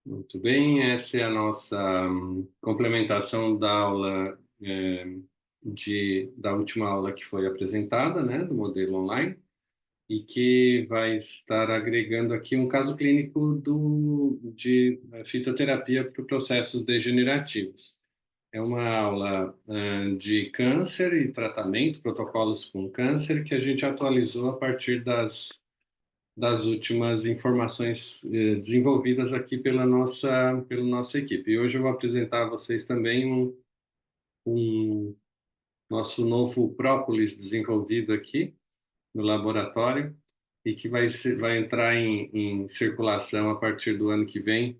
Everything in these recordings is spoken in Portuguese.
Muito bem, essa é a nossa complementação da aula da última aula que foi apresentada, né, do modelo online, e que vai estar agregando aqui um caso clínico de fitoterapia para processos degenerativos. É uma aula de câncer e tratamento, protocolos com câncer, que a gente atualizou a partir das últimas informações desenvolvidas aqui pela nossa equipe. E hoje eu vou apresentar a vocês também um nosso novo própolis desenvolvido aqui no laboratório e que vai entrar em circulação a partir do ano que vem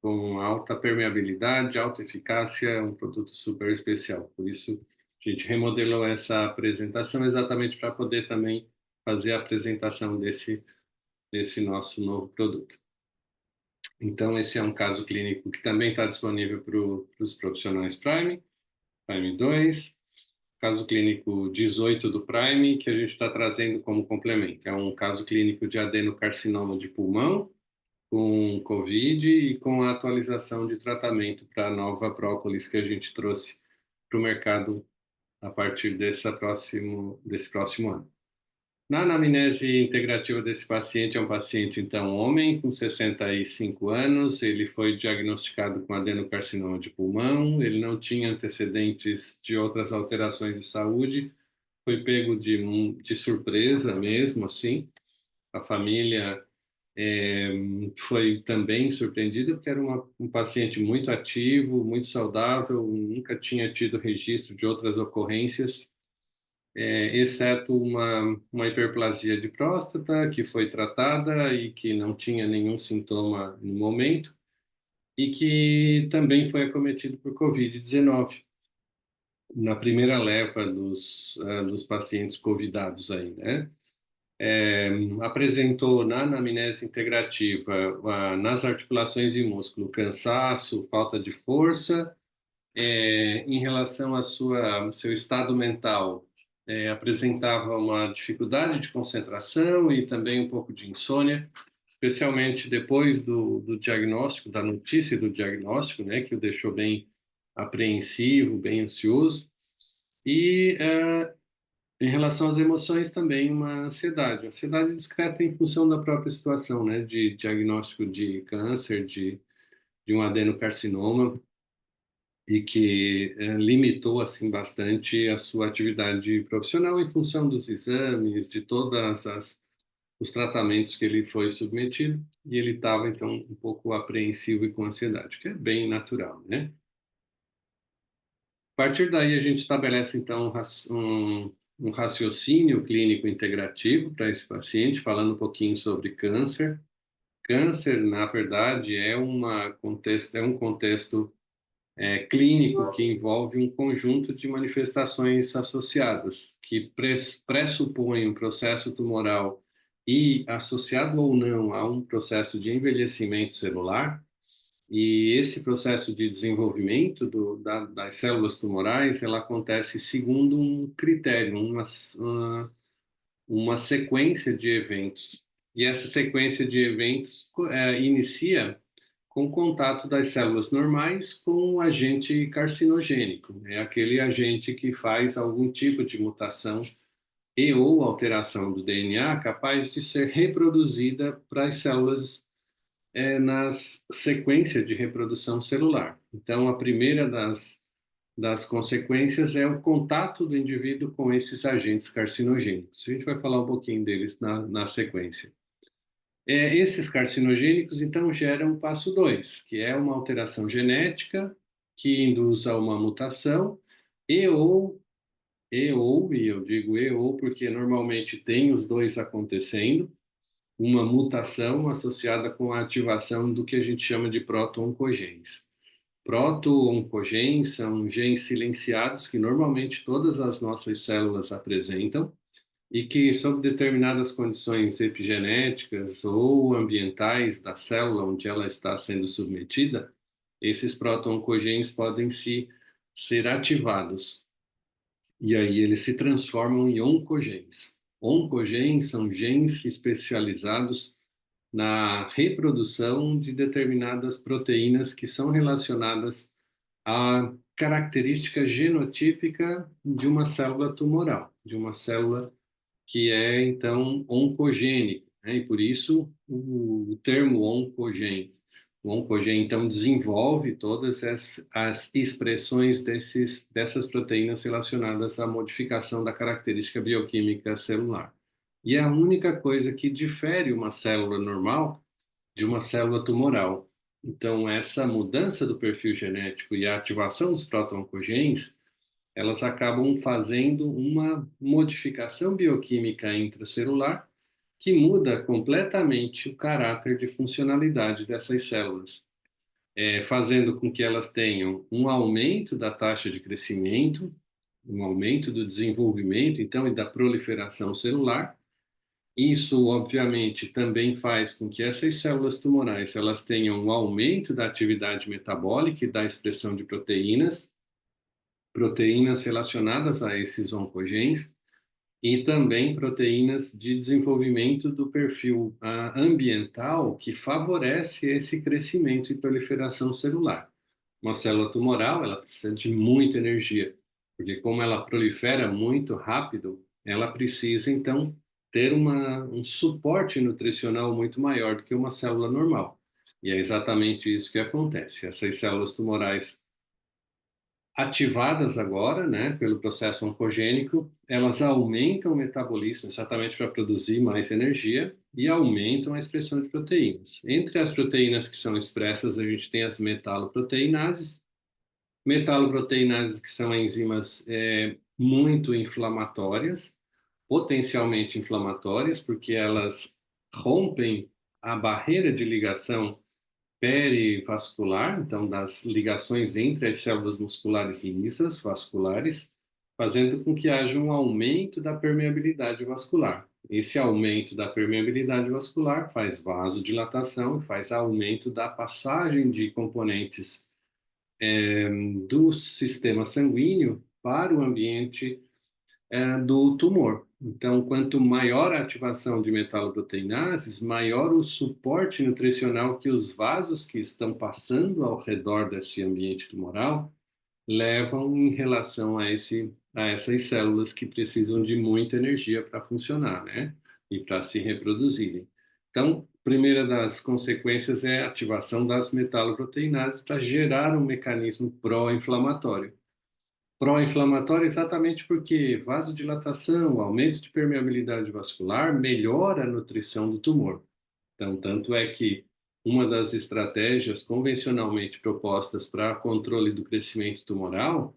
com alta permeabilidade, alta eficácia, é um produto super especial. Por isso, a gente remodelou essa apresentação exatamente para poder também fazer a apresentação desse nosso novo produto. Então, esse é um caso clínico que também está disponível para os profissionais Prime, Prime 2, caso clínico 18 do Prime, que a gente está trazendo como complemento. É um caso clínico de adenocarcinoma de pulmão, com COVID e com a atualização de tratamento para a nova própolis que a gente trouxe para o mercado a partir desse próximo ano. Na anamnese integrativa desse paciente, é um paciente, então, homem, com 65 anos, ele foi diagnosticado com adenocarcinoma de pulmão, ele não tinha antecedentes de outras alterações de saúde, foi pego de surpresa mesmo, assim, a família foi também surpreendida, porque era um paciente muito ativo, muito saudável, nunca tinha tido registro de outras ocorrências, exceto uma hiperplasia de próstata que foi tratada e que não tinha nenhum sintoma no momento e que também foi acometido por Covid-19 na primeira leva dos pacientes covidados aí, né? Apresentou na anamnese integrativa, nas articulações e músculo, cansaço, falta de força. Em relação seu estado mental, apresentava uma dificuldade de concentração e também um pouco de insônia, especialmente depois do diagnóstico, da notícia do diagnóstico, né, que o deixou bem apreensivo, bem ansioso. E em relação às emoções, também uma ansiedade discreta em função da própria situação, né, de diagnóstico de câncer, de um adenocarcinoma, e que limitou assim bastante a sua atividade profissional em função dos exames, de todas os tratamentos que ele foi submetido, e ele estava então um pouco apreensivo e com ansiedade, que é bem natural, né? A partir daí a gente estabelece então um raciocínio clínico integrativo para esse paciente, falando um pouquinho sobre câncer. Câncer, na verdade, é um contexto clínico que envolve um conjunto de manifestações associadas, que pressupõem um processo tumoral e associado ou não a um processo de envelhecimento celular, e esse processo de desenvolvimento das células tumorais, ela acontece segundo um critério, uma sequência de eventos. E essa sequência de eventos inicia com o contato das células normais com o agente carcinogênico. É aquele agente que faz algum tipo de mutação e ou alteração do DNA capaz de ser reproduzida para as células nas sequências de reprodução celular. Então, a primeira das consequências é o contato do indivíduo com esses agentes carcinogênicos. A gente vai falar um pouquinho deles na sequência. Esses carcinogênicos, então, geram o passo 2, que é uma alteração genética que induz a uma mutação e eu digo e ou porque normalmente tem os dois acontecendo, uma mutação associada com a ativação do que a gente chama de proto-oncogenes. Proto-oncogenes são genes silenciados que normalmente todas as nossas células apresentam e que, sob determinadas condições epigenéticas ou ambientais da célula onde ela está sendo submetida, esses proto-oncogenes podem ser ativados. E aí eles se transformam em oncogenes. Oncogenes são genes especializados na reprodução de determinadas proteínas que são relacionadas à característica genotípica de uma célula tumoral, de uma célula que é, então, oncogênica, né? E por isso o termo oncogênico. O oncogênio, então, desenvolve todas as expressões dessas proteínas relacionadas à modificação da característica bioquímica celular. E é a única coisa que difere uma célula normal de uma célula tumoral. Então, essa mudança do perfil genético e a ativação dos proto-oncogenes, elas acabam fazendo uma modificação bioquímica intracelular que muda completamente o caráter de funcionalidade dessas células, fazendo com que elas tenham um aumento da taxa de crescimento, um aumento do desenvolvimento, então, e da proliferação celular. Isso, obviamente, também faz com que essas células tumorais elas tenham um aumento da atividade metabólica e da expressão de proteínas relacionadas a esses oncogenes, e também proteínas de desenvolvimento do perfil ambiental que favorece esse crescimento e proliferação celular. Uma célula tumoral, ela precisa de muita energia, porque como ela prolifera muito rápido, ela precisa então ter um suporte nutricional muito maior do que uma célula normal. E é exatamente isso que acontece. Essas células tumorais ativadas agora, né, pelo processo oncogênico, elas aumentam o metabolismo exatamente para produzir mais energia e aumentam a expressão de proteínas. Entre as proteínas que são expressas, a gente tem as metaloproteinases. Metaloproteinases que são enzimas muito inflamatórias, potencialmente inflamatórias, porque elas rompem a barreira de ligação perivascular, então das ligações entre as células musculares lisas, vasculares, fazendo com que haja um aumento da permeabilidade vascular. Esse aumento da permeabilidade vascular faz vasodilatação, faz aumento da passagem de componentes do sistema sanguíneo para o ambiente do tumor. Então, quanto maior a ativação de metaloproteinases, maior o suporte nutricional que os vasos que estão passando ao redor desse ambiente tumoral levam em relação a essas células que precisam de muita energia para funcionar, né? E para se reproduzirem. Então, a primeira das consequências é a ativação das metaloproteinases para gerar um mecanismo pró-inflamatório. Pró-inflamatório exatamente porque vasodilatação, aumento de permeabilidade vascular, melhora a nutrição do tumor. Então, tanto é que uma das estratégias convencionalmente propostas para controle do crescimento tumoral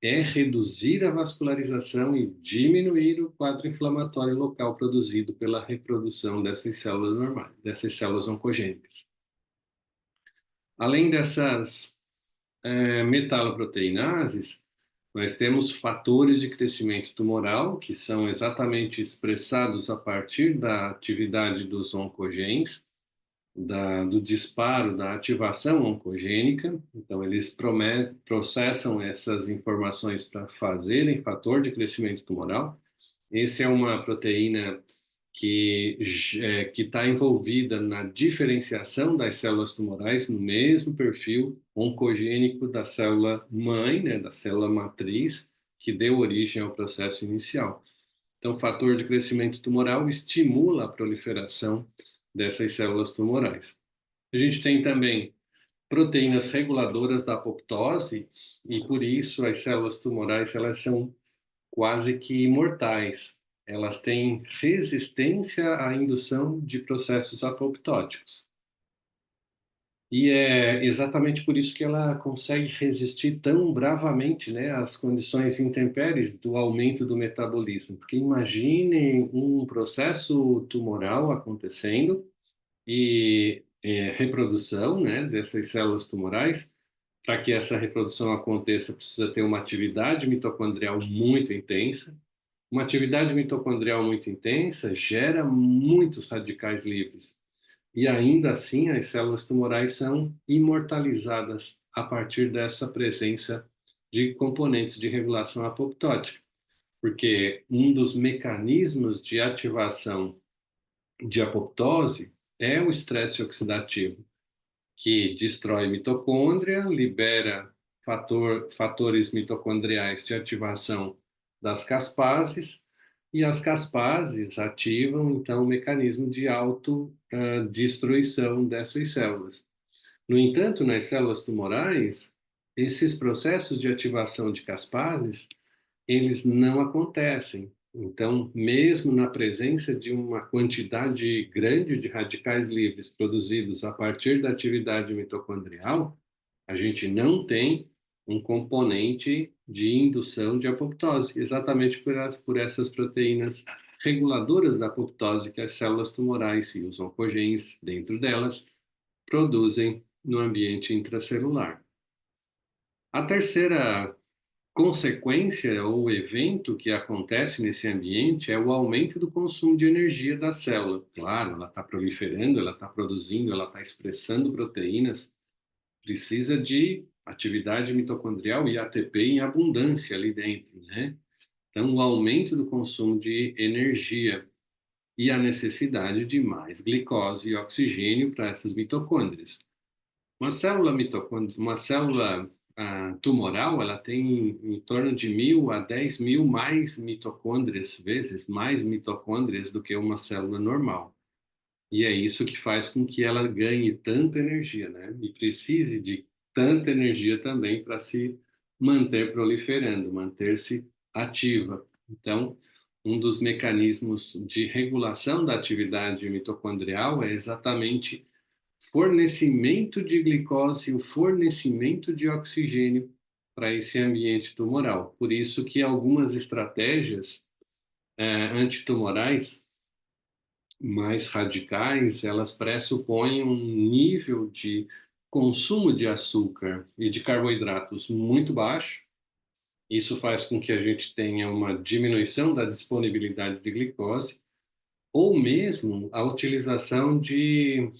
é reduzir a vascularização e diminuir o quadro inflamatório local produzido pela reprodução dessas células normais, dessas células oncogênicas. Além dessas metaloproteinases, nós temos fatores de crescimento tumoral, que são exatamente expressados a partir da atividade dos oncogenes, do disparo, da ativação oncogênica. Então, eles processam essas informações para fazerem fator de crescimento tumoral. Essa é uma proteína que está envolvida na diferenciação das células tumorais no mesmo perfil oncogênico da célula mãe, né, da célula matriz, que deu origem ao processo inicial. Então, o fator de crescimento tumoral estimula a proliferação dessas células tumorais. A gente tem também proteínas reguladoras da apoptose, e por isso as células tumorais elas são quase que imortais. Elas têm resistência à indução de processos apoptóticos. E é exatamente por isso que ela consegue resistir tão bravamente, né, às condições intempéries do aumento do metabolismo. Porque imaginem um processo tumoral acontecendo e reprodução, né, dessas células tumorais. Para que essa reprodução aconteça, precisa ter uma atividade mitocondrial muito intensa. Uma atividade mitocondrial muito intensa gera muitos radicais livres. E ainda assim, as células tumorais são imortalizadas a partir dessa presença de componentes de regulação apoptótica. Porque um dos mecanismos de ativação de apoptose é o estresse oxidativo, que destrói mitocôndria, libera fatores mitocondriais de ativação das caspases, e as caspases ativam, então, o mecanismo de autodestruição dessas células. No entanto, nas células tumorais, esses processos de ativação de caspases, eles não acontecem. Então, mesmo na presença de uma quantidade grande de radicais livres produzidos a partir da atividade mitocondrial, a gente não tem um componente de indução de apoptose, exatamente por essas proteínas reguladoras da apoptose que as células tumorais e os oncogenes dentro delas produzem no ambiente intracelular. A terceira consequência ou evento que acontece nesse ambiente é o aumento do consumo de energia da célula. Claro, ela está proliferando, ela está produzindo, ela está expressando proteínas, precisa de atividade mitocondrial e ATP em abundância ali dentro, né? Então, o aumento do consumo de energia e a necessidade de mais glicose e oxigênio para essas mitocôndrias. Uma célula tumoral, ela tem em torno de 1.000 a 10.000 mais mitocôndrias, vezes mais mitocôndrias do que uma célula normal. E é isso que faz com que ela ganhe tanta energia, né? E precise de tanta energia também para se manter proliferando, manter-se ativa. Então, um dos mecanismos de regulação da atividade mitocondrial é exatamente fornecimento de glicose, o fornecimento de oxigênio para esse ambiente tumoral. Por isso que algumas estratégias antitumorais mais radicais, elas pressupõem um nível de consumo de açúcar e de carboidratos muito baixo. Isso faz com que a gente tenha uma diminuição da disponibilidade de glicose, ou mesmo a utilização de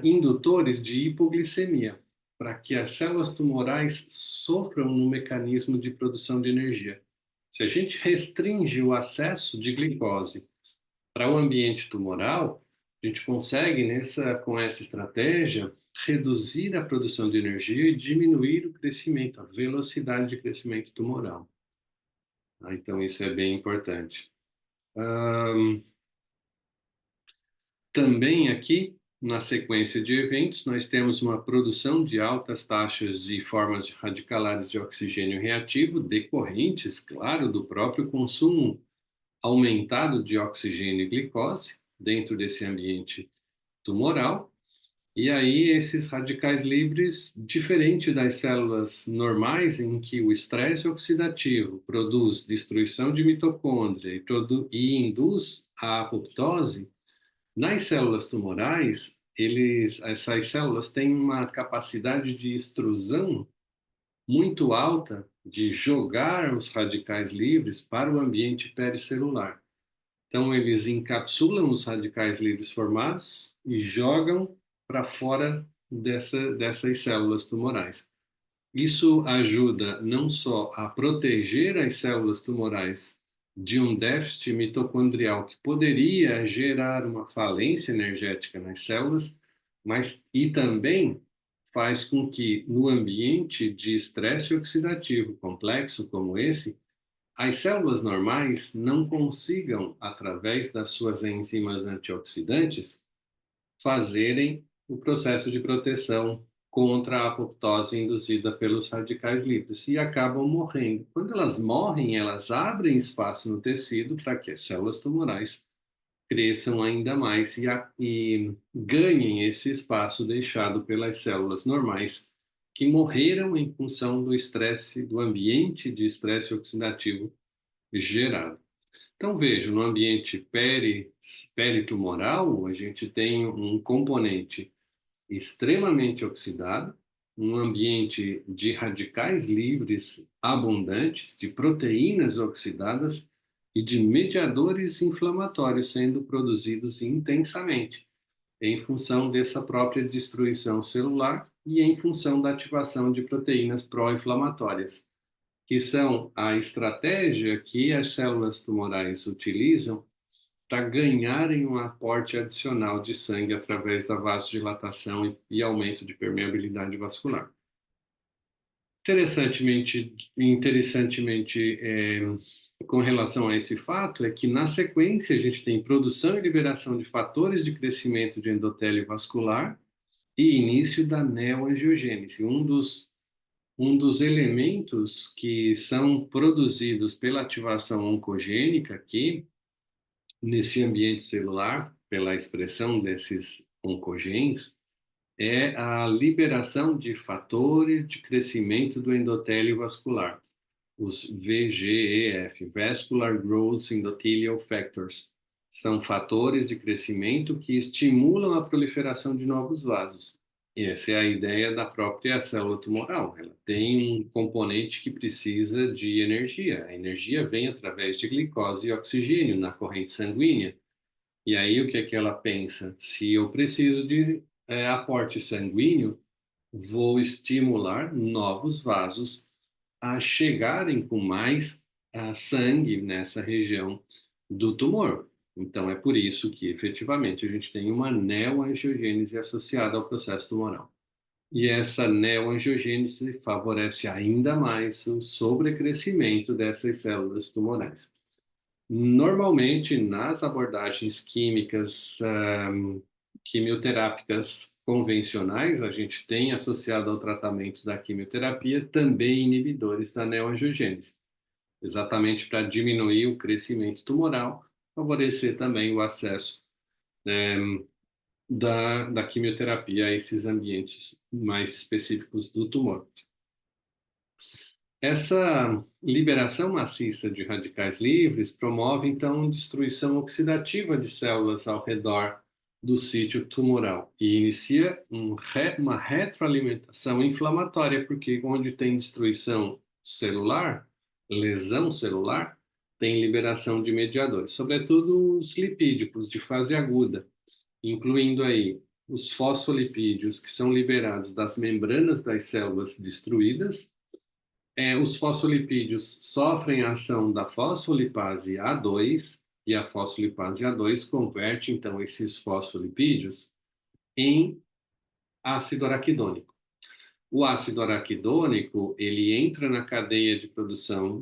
indutores de hipoglicemia, para que as células tumorais sofram no mecanismo de produção de energia. Se a gente restringe o acesso de glicose para o ambiente tumoral, a gente consegue, com essa estratégia, reduzir a produção de energia e diminuir o crescimento, a velocidade de crescimento tumoral. Então, isso é bem importante. Também aqui, na sequência de eventos, nós temos uma produção de altas taxas e formas radicalares de oxigênio reativo, decorrentes, claro, do próprio consumo aumentado de oxigênio e glicose dentro desse ambiente tumoral. E aí, esses radicais livres, diferente das células normais, em que o estresse oxidativo produz destruição de mitocôndria e induz a apoptose, nas células tumorais, essas células têm uma capacidade de extrusão muito alta de jogar os radicais livres para o ambiente pericelular. Então, eles encapsulam os radicais livres formados e jogam para fora dessas células tumorais. Isso ajuda não só a proteger as células tumorais de um déficit mitocondrial que poderia gerar uma falência energética nas células, mas e também faz com que no ambiente de estresse oxidativo complexo como esse, as células normais não consigam, através das suas enzimas antioxidantes, fazerem o processo de proteção contra a apoptose induzida pelos radicais livres e acabam morrendo. Quando elas morrem, elas abrem espaço no tecido para que as células tumorais cresçam ainda mais e ganhem esse espaço deixado pelas células normais que morreram em função do estresse, do ambiente de estresse oxidativo gerado. Então, veja, no ambiente peritumoral, a gente tem um componente extremamente oxidado, um ambiente de radicais livres abundantes, de proteínas oxidadas e de mediadores inflamatórios sendo produzidos intensamente, em função dessa própria destruição celular e em função da ativação de proteínas pró-inflamatórias, que são a estratégia que as células tumorais utilizam para ganharem um aporte adicional de sangue através da vasodilatação e aumento de permeabilidade vascular. Interessantemente, com relação a esse fato, é que na sequência a gente tem produção e liberação de fatores de crescimento de endotélio vascular e início da neoangiogênese. Um dos elementos que são produzidos pela ativação oncogênica aqui, nesse ambiente celular, pela expressão desses oncogenes, é a liberação de fatores de crescimento do endotélio vascular, os VGEF, Vascular Growth Endothelial Factors. São fatores de crescimento que estimulam a proliferação de novos vasos. E essa é a ideia da própria célula tumoral. Ela tem um componente que precisa de energia. A energia vem através de glicose e oxigênio na corrente sanguínea. E aí o que é que ela pensa? Se eu preciso de aporte sanguíneo, vou estimular novos vasos a chegarem com mais sangue nessa região do tumor. Então é por isso que efetivamente a gente tem uma neoangiogênese associada ao processo tumoral. E essa neoangiogênese favorece ainda mais o sobrecrescimento dessas células tumorais. Normalmente, nas abordagens químicas, quimioterápicas convencionais, a gente tem associado ao tratamento da quimioterapia também inibidores da neoangiogênese, exatamente para diminuir o crescimento tumoral, favorecer também o acesso da quimioterapia a esses ambientes mais específicos do tumor. Essa liberação maciça de radicais livres promove, então, destruição oxidativa de células ao redor do sítio tumoral e inicia uma retroalimentação inflamatória, porque onde tem destruição celular, lesão celular, tem liberação de mediadores, sobretudo os lipídicos de fase aguda, incluindo aí os fosfolipídios que são liberados das membranas das células destruídas. Os fosfolipídios sofrem a ação da fosfolipase A2 e a fosfolipase A2 converte então esses fosfolipídios em ácido araquidônico. O ácido araquidônico, ele entra na cadeia de produção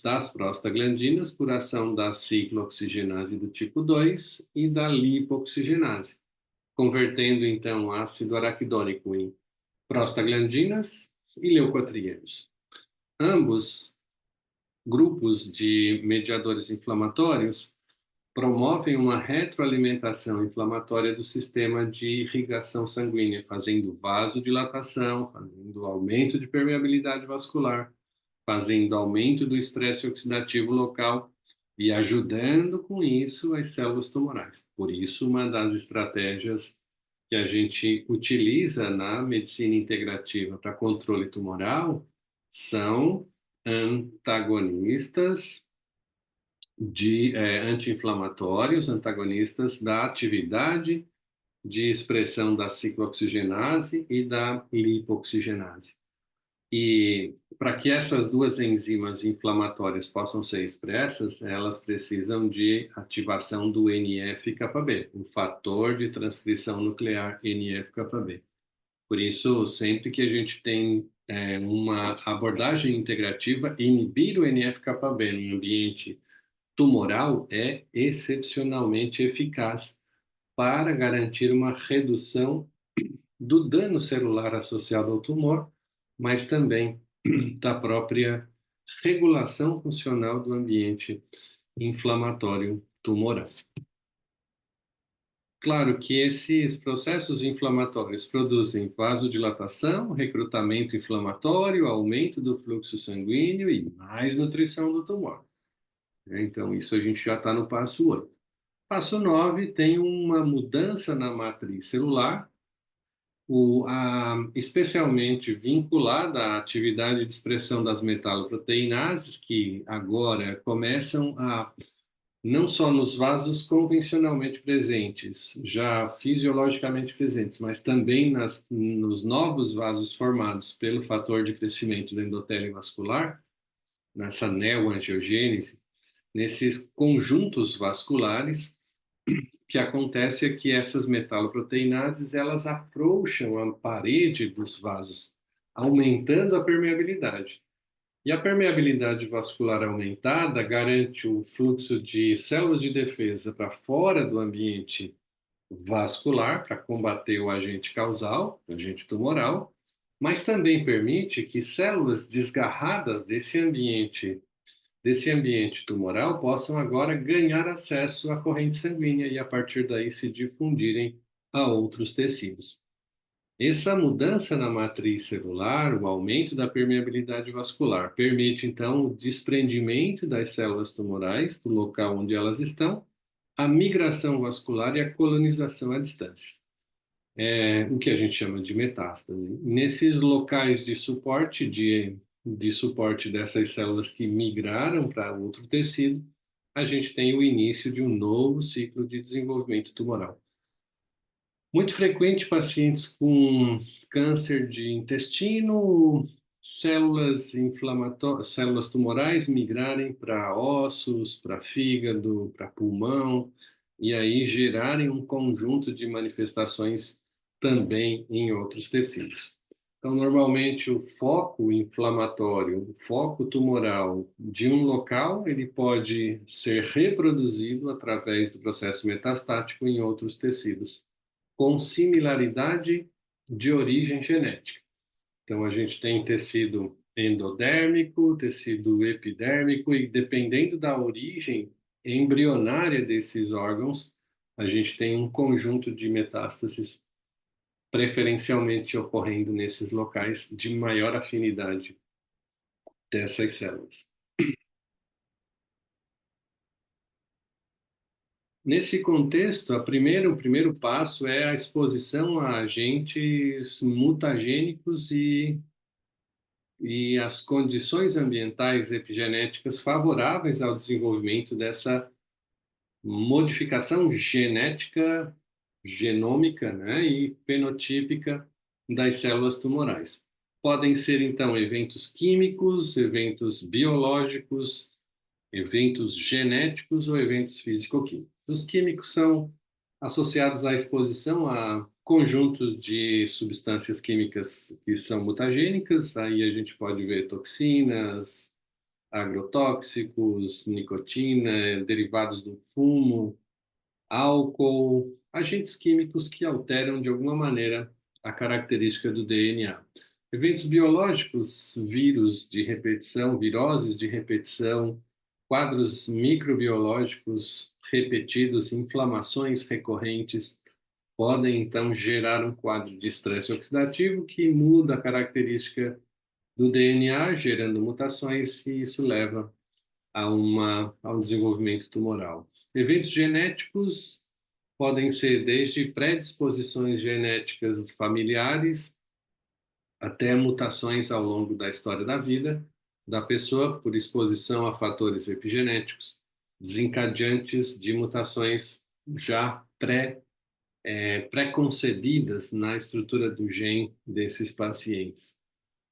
das prostaglandinas por ação da ciclooxigenase do tipo 2 e da lipooxigenase, convertendo então ácido araquidônico em prostaglandinas e leucotrienos. Ambos grupos de mediadores inflamatórios promovem uma retroalimentação inflamatória do sistema de irrigação sanguínea, fazendo vasodilatação, fazendo aumento de permeabilidade vascular, fazendo aumento do estresse oxidativo local e ajudando com isso as células tumorais. Por isso, uma das estratégias que a gente utiliza na medicina integrativa para controle tumoral são antagonistas anti-inflamatórios, antagonistas da atividade de expressão da ciclooxigenase e da lipooxigenase. E para que essas duas enzimas inflamatórias possam ser expressas, elas precisam de ativação do NF-κB, um fator de transcrição nuclear NF-κB. Por isso, sempre que a gente tem uma abordagem integrativa, inibir o NF-κB no ambiente tumoral é excepcionalmente eficaz para garantir uma redução do dano celular associado ao tumor, mas também da própria regulação funcional do ambiente inflamatório tumoral. Claro que esses processos inflamatórios produzem vasodilatação, recrutamento inflamatório, aumento do fluxo sanguíneo e mais nutrição do tumor. Então, isso a gente já está no passo 8. Passo 9 tem uma mudança na matriz celular, especialmente vinculada à atividade de expressão das metaloproteinases, que agora começam a, não só nos vasos convencionalmente presentes, já fisiologicamente presentes, mas também nos novos vasos formados pelo fator de crescimento do endotélio vascular, nessa neoangiogênese, nesses conjuntos vasculares, O que acontece é que essas metaloproteinases, elas afrouxam a parede dos vasos, aumentando a permeabilidade. E a permeabilidade vascular aumentada garante o fluxo de células de defesa para fora do ambiente vascular, para combater o agente causal, o agente tumoral, mas também permite que células desgarradas desse ambiente tumoral possam agora ganhar acesso à corrente sanguínea e, a partir daí, se difundirem a outros tecidos. Essa mudança na matriz celular, o aumento da permeabilidade vascular, permite, então, o desprendimento das células tumorais do local onde elas estão, a migração vascular e a colonização à distância, o que a gente chama de metástase. Nesses locais de suporte dessas células que migraram para outro tecido, a gente tem o início de um novo ciclo de desenvolvimento tumoral. Muito frequente pacientes com câncer de intestino, células tumorais migrarem para ossos, para fígado, para pulmão, e aí gerarem um conjunto de manifestações também em outros tecidos. Então, normalmente, o foco inflamatório, o foco tumoral de um local, ele pode ser reproduzido através do processo metastático em outros tecidos com similaridade de origem genética. Então, a gente tem tecido endodérmico, tecido epidérmico, e dependendo da origem embrionária desses órgãos, a gente tem um conjunto de metástases preferencialmente ocorrendo nesses locais de maior afinidade dessas células. Nesse contexto, o primeiro passo é a exposição a agentes mutagênicos e as condições ambientais epigenéticas favoráveis ao desenvolvimento dessa modificação genética, genômica, né, e fenotípica das células tumorais. Podem ser, então, eventos químicos, eventos biológicos, eventos genéticos ou eventos físico-químicos. Os químicos são associados à exposição a conjuntos de substâncias químicas que são mutagênicas, aí a gente pode ver toxinas, agrotóxicos, nicotina, derivados do fumo, álcool, agentes químicos que alteram de alguma maneira a característica do DNA. Eventos biológicos, vírus de repetição, viroses de repetição, quadros microbiológicos repetidos, inflamações recorrentes, podem então gerar um quadro de estresse oxidativo que muda a característica do DNA, gerando mutações, e isso leva ao desenvolvimento tumoral. Eventos genéticos podem ser desde predisposições genéticas familiares até mutações ao longo da história da vida da pessoa por exposição a fatores epigenéticos, desencadeantes de mutações já pré-concebidas na estrutura do gene desses pacientes.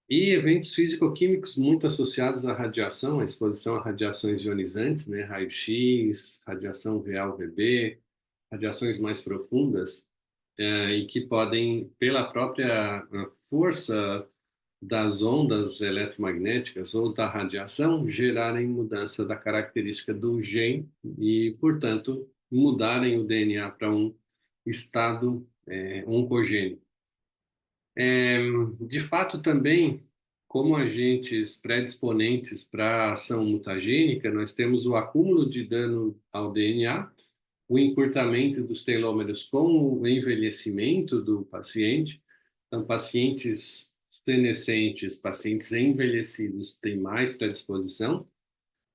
E eventos físico-químicos muito associados à radiação, à exposição a radiações ionizantes, né, raio-x, radiação VA-UVB, radiações mais profundas, e que podem, pela própria força das ondas eletromagnéticas ou da radiação, gerarem mudança da característica do gene e, portanto, mudarem o DNA para um estado oncogênico. De fato, também, como agentes predisponentes para a ação mutagênica, nós temos o acúmulo de dano ao DNA, o encurtamento dos telômeros com o envelhecimento do paciente. Então, pacientes senescentes, pacientes envelhecidos têm mais predisposição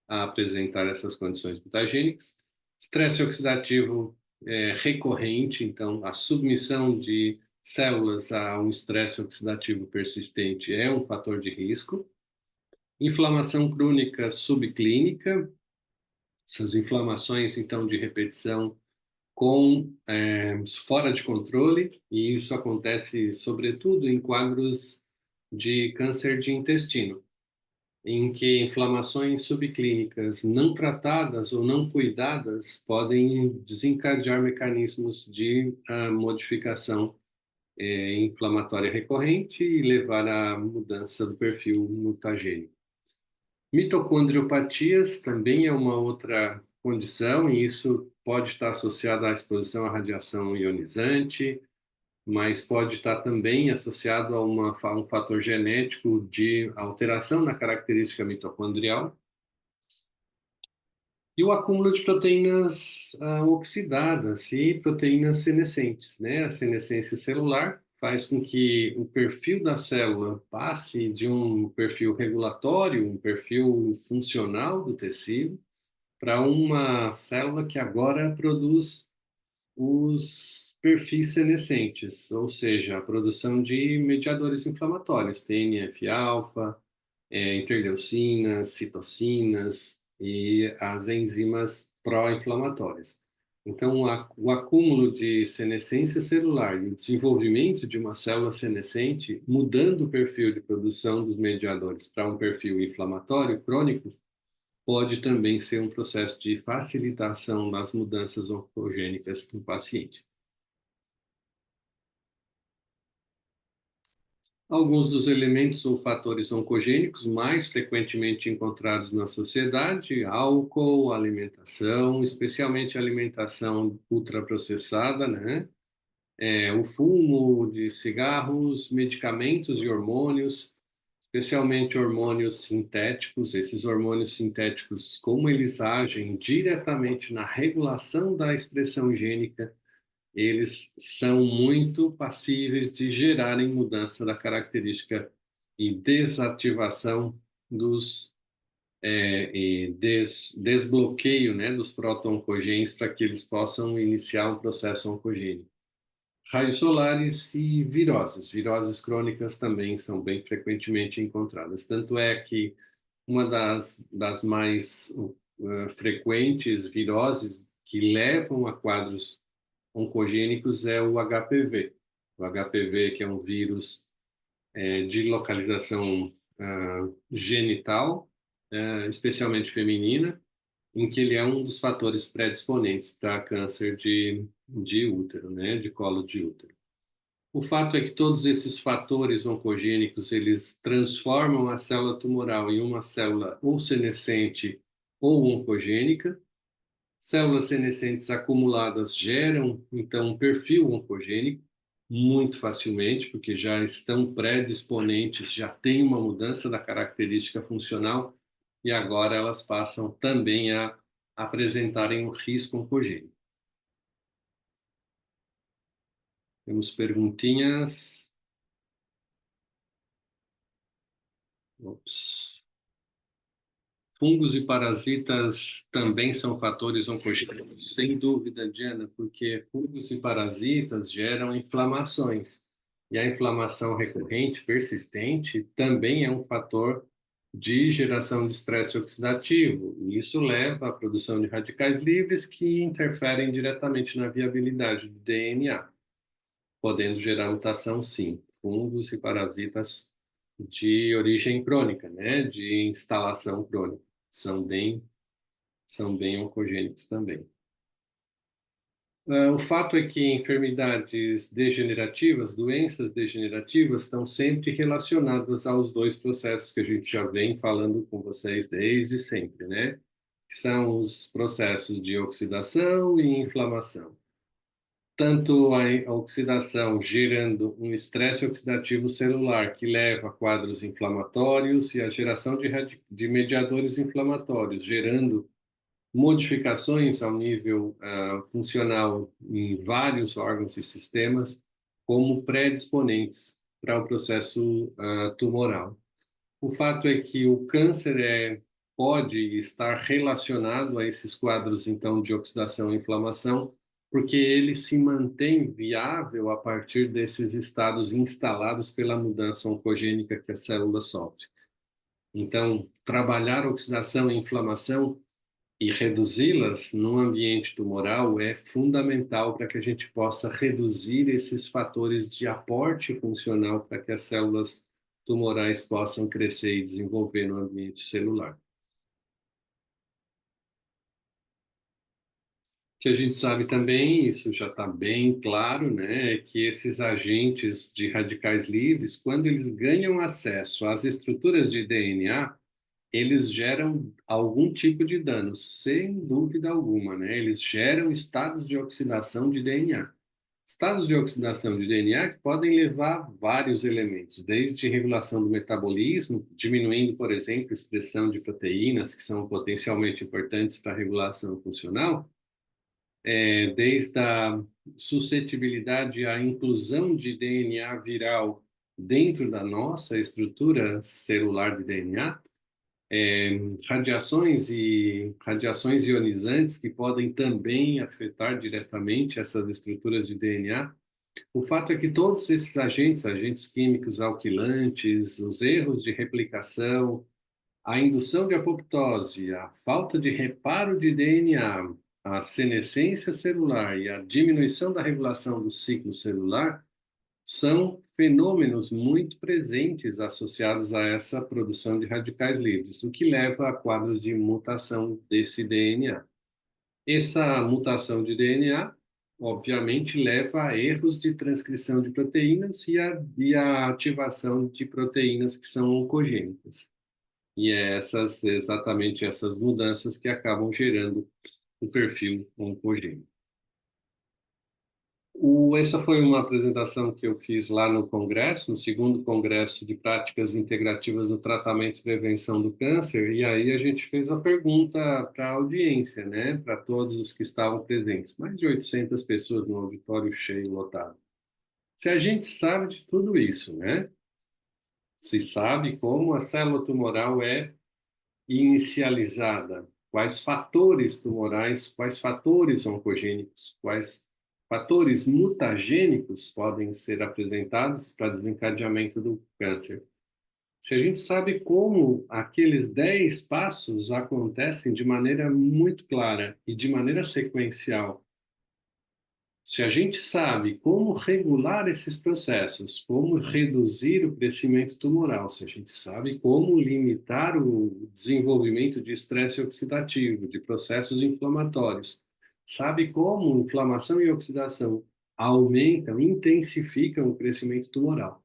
a apresentar essas condições mutagênicas. Estresse oxidativo recorrente, então, a submissão de células a um estresse oxidativo persistente é um fator de risco. Inflamação crônica subclínica, essas inflamações, então, de repetição com fora de controle, e isso acontece, sobretudo, em quadros de câncer de intestino. em que inflamações subclínicas não tratadas ou não cuidadas podem desencadear mecanismos de modificação inflamatória recorrente e levar à mudança do perfil mutagênico. Mitocondriopatias também é uma outra condição, e isso pode estar associado à exposição à radiação ionizante, mas pode estar também associado a um fator genético de alteração na característica mitocondrial. E o acúmulo de proteínas oxidadas e proteínas senescentes, né? A senescência celular faz com que o perfil da célula passe de um perfil regulatório, um perfil funcional do tecido, para uma célula que agora produz os perfis senescentes, ou seja, a produção de mediadores inflamatórios, TNF-alfa, interleucinas, citocinas e as enzimas pró-inflamatórias. Então, o acúmulo de senescência celular e o desenvolvimento de uma célula senescente, mudando o perfil de produção dos mediadores para um perfil inflamatório crônico, pode também ser um processo de facilitação das mudanças oncogênicas no paciente. Alguns dos elementos ou fatores oncogênicos mais frequentemente encontrados na sociedade: álcool, alimentação, especialmente alimentação ultraprocessada, né? O fumo de cigarros, medicamentos e hormônios, especialmente hormônios sintéticos. Esses hormônios sintéticos, como eles agem diretamente na regulação da expressão gênica, eles são muito passíveis de gerarem mudança da característica e desativação dos desbloqueio, né, dos proto-oncogenes para que eles possam iniciar um processo oncogênico. Raios solares e viroses. Viroses crônicas também são bem frequentemente encontradas. Tanto é que uma das mais frequentes viroses que levam a quadros oncogênicos é o HPV. O HPV, que é um vírus de localização genital, especialmente feminina, em que ele é um dos fatores predisponentes para câncer de útero, né, de colo de útero. O fato é que todos esses fatores oncogênicos, eles transformam a célula tumoral em uma célula ou senescente ou oncogênica. Células senescentes acumuladas geram, então, um perfil oncogênico muito facilmente, porque já estão predisponentes, já tem uma mudança da característica funcional e agora elas passam também a apresentarem um risco oncogênico. Temos perguntinhas. Ops. Fungos e parasitas também são fatores oncogênicos? Sem dúvida, Diana, porque fungos e parasitas geram inflamações. E a inflamação recorrente, persistente, também é um fator de geração de estresse oxidativo. E isso leva à produção de radicais livres que interferem diretamente na viabilidade do DNA, podendo gerar mutação, sim. Fungos e parasitas de origem crônica, né? De instalação crônica. São bem, são bem oncogênicos também. O fato é que enfermidades degenerativas, doenças degenerativas, estão sempre relacionadas aos dois processos que a gente já vem falando com vocês desde sempre, né? Que são os processos de oxidação e inflamação. Tanto a oxidação gerando um estresse oxidativo celular que leva a quadros inflamatórios e a geração de mediadores inflamatórios, gerando modificações ao nível funcional em vários órgãos e sistemas como predisponentes para o processo tumoral. O fato é que o câncer pode estar relacionado a esses quadros, então, de oxidação e inflamação, porque ele se mantém viável a partir desses estados instalados pela mudança oncogênica que a célula sofre. Então, trabalhar oxidação e inflamação e reduzi-las no ambiente tumoral é fundamental para que a gente possa reduzir esses fatores de aporte funcional para que as células tumorais possam crescer e desenvolver no ambiente celular. O que a gente sabe também, isso já está bem claro, né, é que esses agentes de radicais livres, quando eles ganham acesso às estruturas de DNA, eles geram algum tipo de dano, sem dúvida alguma, né? Eles geram estados de oxidação de DNA. Estados de oxidação de DNA que podem levar vários elementos, desde regulação do metabolismo, diminuindo, por exemplo, a expressão de proteínas que são potencialmente importantes para a regulação funcional, desde a suscetibilidade à inclusão de DNA viral dentro da nossa estrutura celular de DNA, radiações ionizantes que podem também afetar diretamente essas estruturas de DNA. O fato é que todos esses agentes, agentes químicos alquilantes, os erros de replicação, a indução de apoptose, a falta de reparo de DNA, a senescência celular e a diminuição da regulação do ciclo celular são fenômenos muito presentes associados a essa produção de radicais livres, o que leva a quadros de mutação desse DNA. Essa mutação de DNA, obviamente, leva a erros de transcrição de proteínas e a ativação de proteínas que são oncogênicas. E é exatamente essas mudanças que acabam gerando o perfil oncogênico. Essa foi uma apresentação que eu fiz lá no Congresso, no segundo Congresso de Práticas Integrativas no Tratamento e Prevenção do Câncer, e aí a gente fez a pergunta para a audiência, né, para todos os que estavam presentes, mais de 800 pessoas no auditório cheio, lotado. Se a gente sabe de tudo isso, né, se sabe como a célula tumoral é inicializada, quais fatores tumorais, quais fatores oncogênicos, quais fatores mutagênicos podem ser apresentados para desencadeamento do câncer. Se a gente sabe como aqueles 10 passos acontecem de maneira muito clara e de maneira sequencial, se a gente sabe como regular esses processos, como reduzir o crescimento tumoral, se a gente sabe como limitar o desenvolvimento de estresse oxidativo, de processos inflamatórios, sabe como inflamação e oxidação aumentam, intensificam o crescimento tumoral.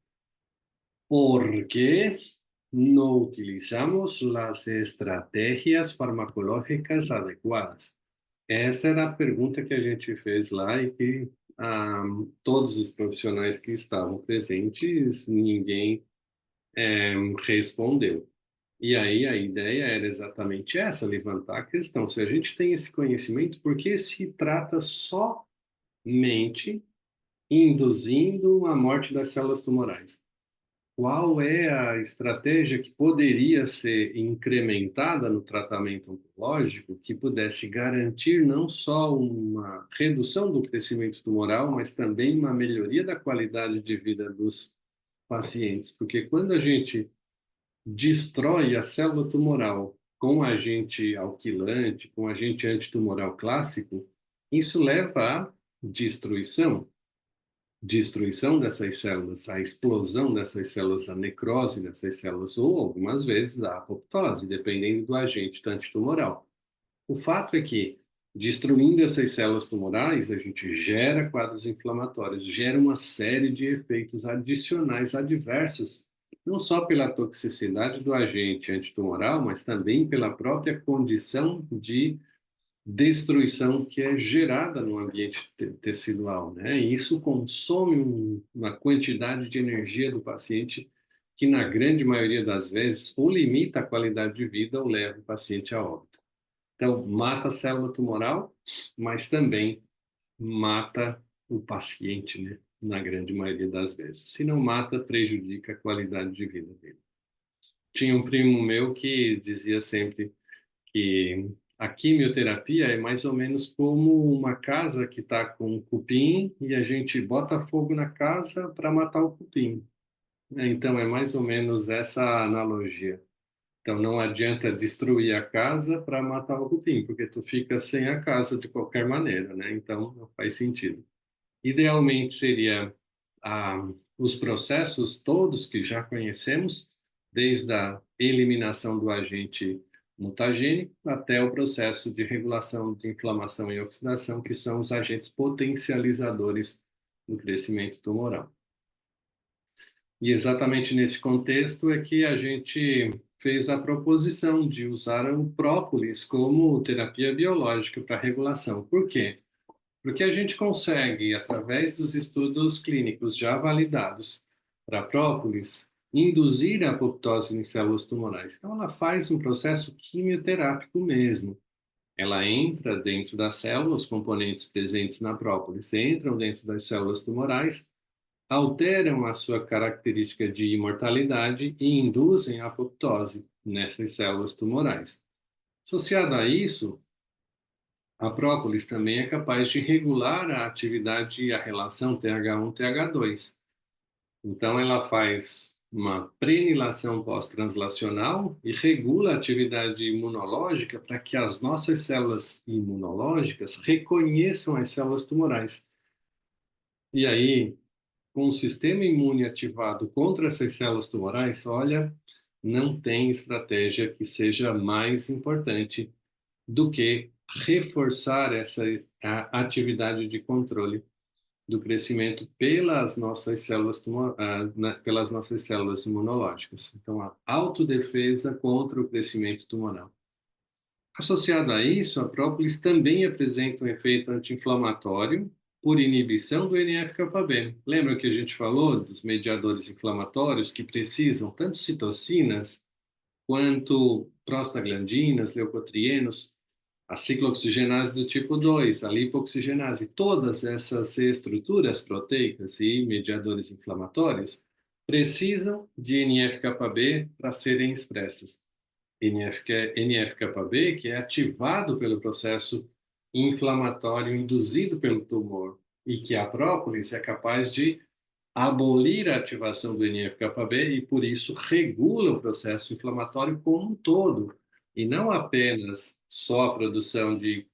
¿Por qué no utilizamos las estrategias farmacológicas adecuadas? Essa era a pergunta que a gente fez lá e que todos os profissionais que estavam presentes, ninguém respondeu. E aí a ideia era exatamente essa, levantar a questão. Se a gente tem esse conhecimento, por que se trata somente induzindo a morte das células tumorais? Qual é a estratégia que poderia ser incrementada no tratamento oncológico que pudesse garantir não só uma redução do crescimento tumoral, mas também uma melhoria da qualidade de vida dos pacientes? Porque quando a gente destrói a célula tumoral com agente alquilante, com agente antitumoral clássico, isso leva à destruição dessas células, a explosão dessas células, a necrose dessas células, ou algumas vezes a apoptose, dependendo do agente antitumoral. O fato é que, destruindo essas células tumorais, a gente gera quadros inflamatórios, gera uma série de efeitos adicionais adversos, não só pela toxicidade do agente antitumoral, mas também pela própria condição de destruição que é gerada no ambiente tecidual, né? E isso consome uma quantidade de energia do paciente que, na grande maioria das vezes, ou limita a qualidade de vida ou leva o paciente a óbito. Então, mata a célula tumoral, mas também mata o paciente, né? Na grande maioria das vezes. Se não mata, prejudica a qualidade de vida dele. Tinha um primo meu que dizia sempre que a quimioterapia é mais ou menos como uma casa que está com um cupim e a gente bota fogo na casa para matar o cupim. Então, é mais ou menos essa analogia. Então, não adianta destruir a casa para matar o cupim, porque tu fica sem a casa de qualquer maneira, né? Então, não faz sentido. Idealmente seria a os processos todos que já conhecemos, desde a eliminação do agente mutagênico até o processo de regulação de inflamação e oxidação, que são os agentes potencializadores do crescimento tumoral. E exatamente nesse contexto é que a gente fez a proposição de usar o própolis como terapia biológica para regulação. Por quê? Porque a gente consegue, através dos estudos clínicos já validados para própolis, induzir a apoptose em células tumorais. Então, ela faz um processo quimioterápico mesmo. Ela entra dentro da célula, os componentes presentes na própolis entram dentro das células tumorais, alteram a sua característica de imortalidade e induzem a apoptose nessas células tumorais. Associado a isso, a própolis também é capaz de regular a atividade e a relação TH1-TH2. Então, ela faz uma prenilação pós-translacional e regula a atividade imunológica para que as nossas células imunológicas reconheçam as células tumorais. E aí, com o sistema imune ativado contra essas células tumorais, olha, não tem estratégia que seja mais importante do que reforçar essa atividade de controle do crescimento pelas nossas células pelas nossas células imunológicas. Então, a autodefesa contra o crescimento tumoral. Associado a isso, a própolis também apresenta um efeito anti-inflamatório por inibição do NF-κB. Lembra que a gente falou dos mediadores inflamatórios que precisam tanto citocinas quanto prostaglandinas, leucotrienos, a ciclooxigenase do tipo 2, a lipoxigenase, todas essas estruturas proteicas e mediadores inflamatórios precisam de NF-κB para serem expressas. NF-κB, que é ativado pelo processo inflamatório induzido pelo tumor, e que a própolis é capaz de abolir a ativação do NF-κB e, por isso, regula o processo inflamatório como um todo, e não apenas só a produção de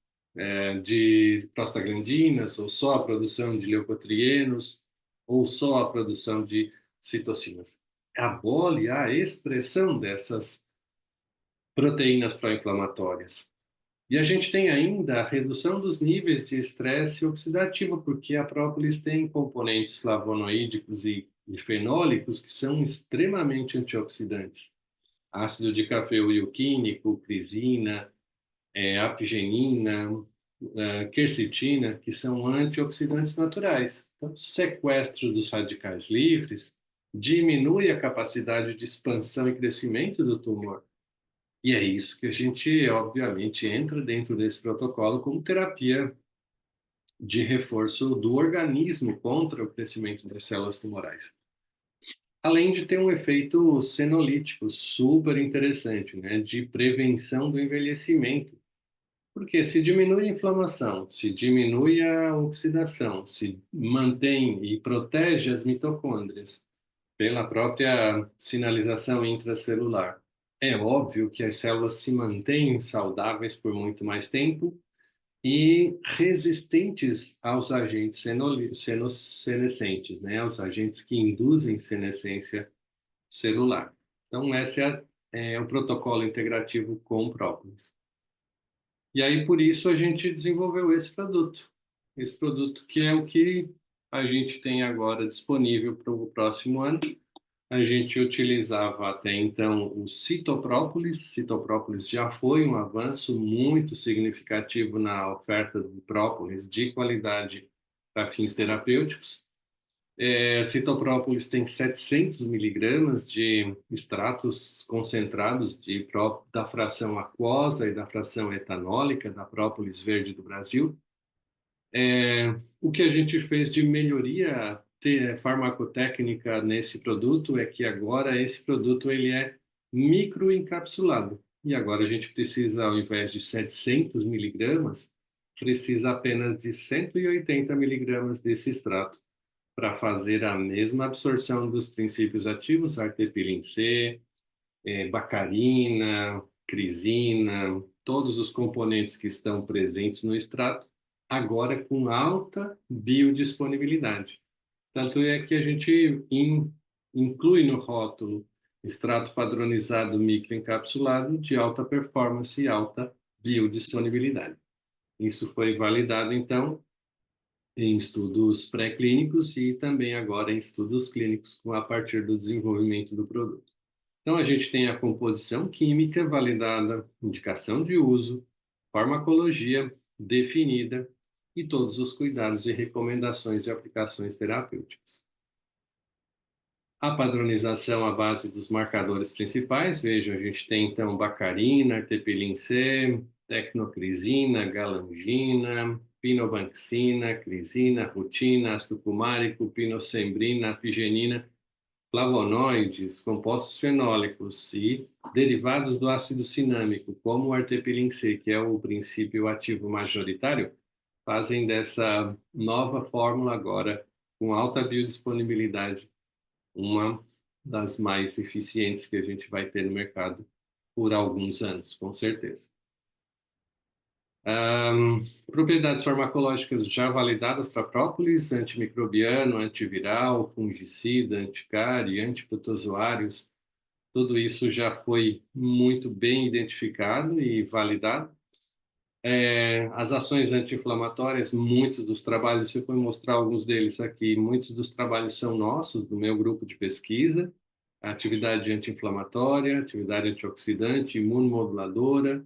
prostaglandinas, ou só a produção de leucotrienos, ou só a produção de citocinas. Abole a expressão dessas proteínas pró-inflamatórias. E a gente tem ainda a redução dos níveis de estresse oxidativo, porque a própolis tem componentes flavonoídicos e fenólicos que são extremamente antioxidantes. Ácido dicafeoilquínico, crisina, apigenina, quercetina, que são antioxidantes naturais. Então, o sequestro dos radicais livres diminui a capacidade de expansão e crescimento do tumor. E é isso que a gente, obviamente, entra dentro desse protocolo como terapia de reforço do organismo contra o crescimento das células tumorais. Além de ter um efeito senolítico super interessante, né, de prevenção do envelhecimento. Porque se diminui a inflamação, se diminui a oxidação, se mantém e protege as mitocôndrias pela própria sinalização intracelular. É óbvio que as células se mantêm saudáveis por muito mais tempo e resistentes aos agentes senescentes, né? Aos agentes que induzem senescência celular. Então, esse é o protocolo integrativo com própolis. E aí, por isso, a gente desenvolveu esse produto. Esse produto que é o que a gente tem agora disponível para o próximo ano. A gente utilizava até então o citoprópolis. Citoprópolis já foi um avanço muito significativo na oferta de própolis de qualidade para fins terapêuticos. Citoprópolis tem 700 miligramas de extratos concentrados da fração aquosa e da fração etanólica da própolis verde do Brasil. O que a gente fez de melhoria farmacotécnica nesse produto é que agora esse produto ele é microencapsulado. E agora a gente precisa, ao invés de 700 miligramas, precisa apenas de 180 miligramas desse extrato para fazer a mesma absorção dos princípios ativos, artepilin C, bacarina, crisina, todos os componentes que estão presentes no extrato, agora com alta biodisponibilidade. Tanto é que a gente inclui no rótulo extrato padronizado microencapsulado de alta performance e alta biodisponibilidade. Isso foi validado, então, em estudos pré-clínicos e também agora em estudos clínicos a partir do desenvolvimento do produto. Então, a gente tem a composição química validada, indicação de uso, farmacologia definida e todos os cuidados e recomendações e aplicações terapêuticas. A padronização à base dos marcadores principais, veja, a gente tem então bacarina, artepilin C, tecnocrisina, galangina, pinobanxina, crisina, rutina, ácido cumárico, pinosembrina, apigenina, flavonoides, compostos fenólicos e derivados do ácido cinâmico, como o artepilin C, que é o princípio ativo majoritário, fazem dessa nova fórmula agora, com alta biodisponibilidade, uma das mais eficientes que a gente vai ter no mercado por alguns anos, com certeza. Propriedades farmacológicas já validadas para própolis, antimicrobiano, antiviral, fungicida, anticárie, antiprotozoários, tudo isso já foi muito bem identificado e validado. As ações anti-inflamatórias, muitos dos trabalhos, eu vou mostrar alguns deles aqui, muitos dos trabalhos são nossos, do meu grupo de pesquisa, atividade anti-inflamatória, atividade antioxidante, imunomoduladora,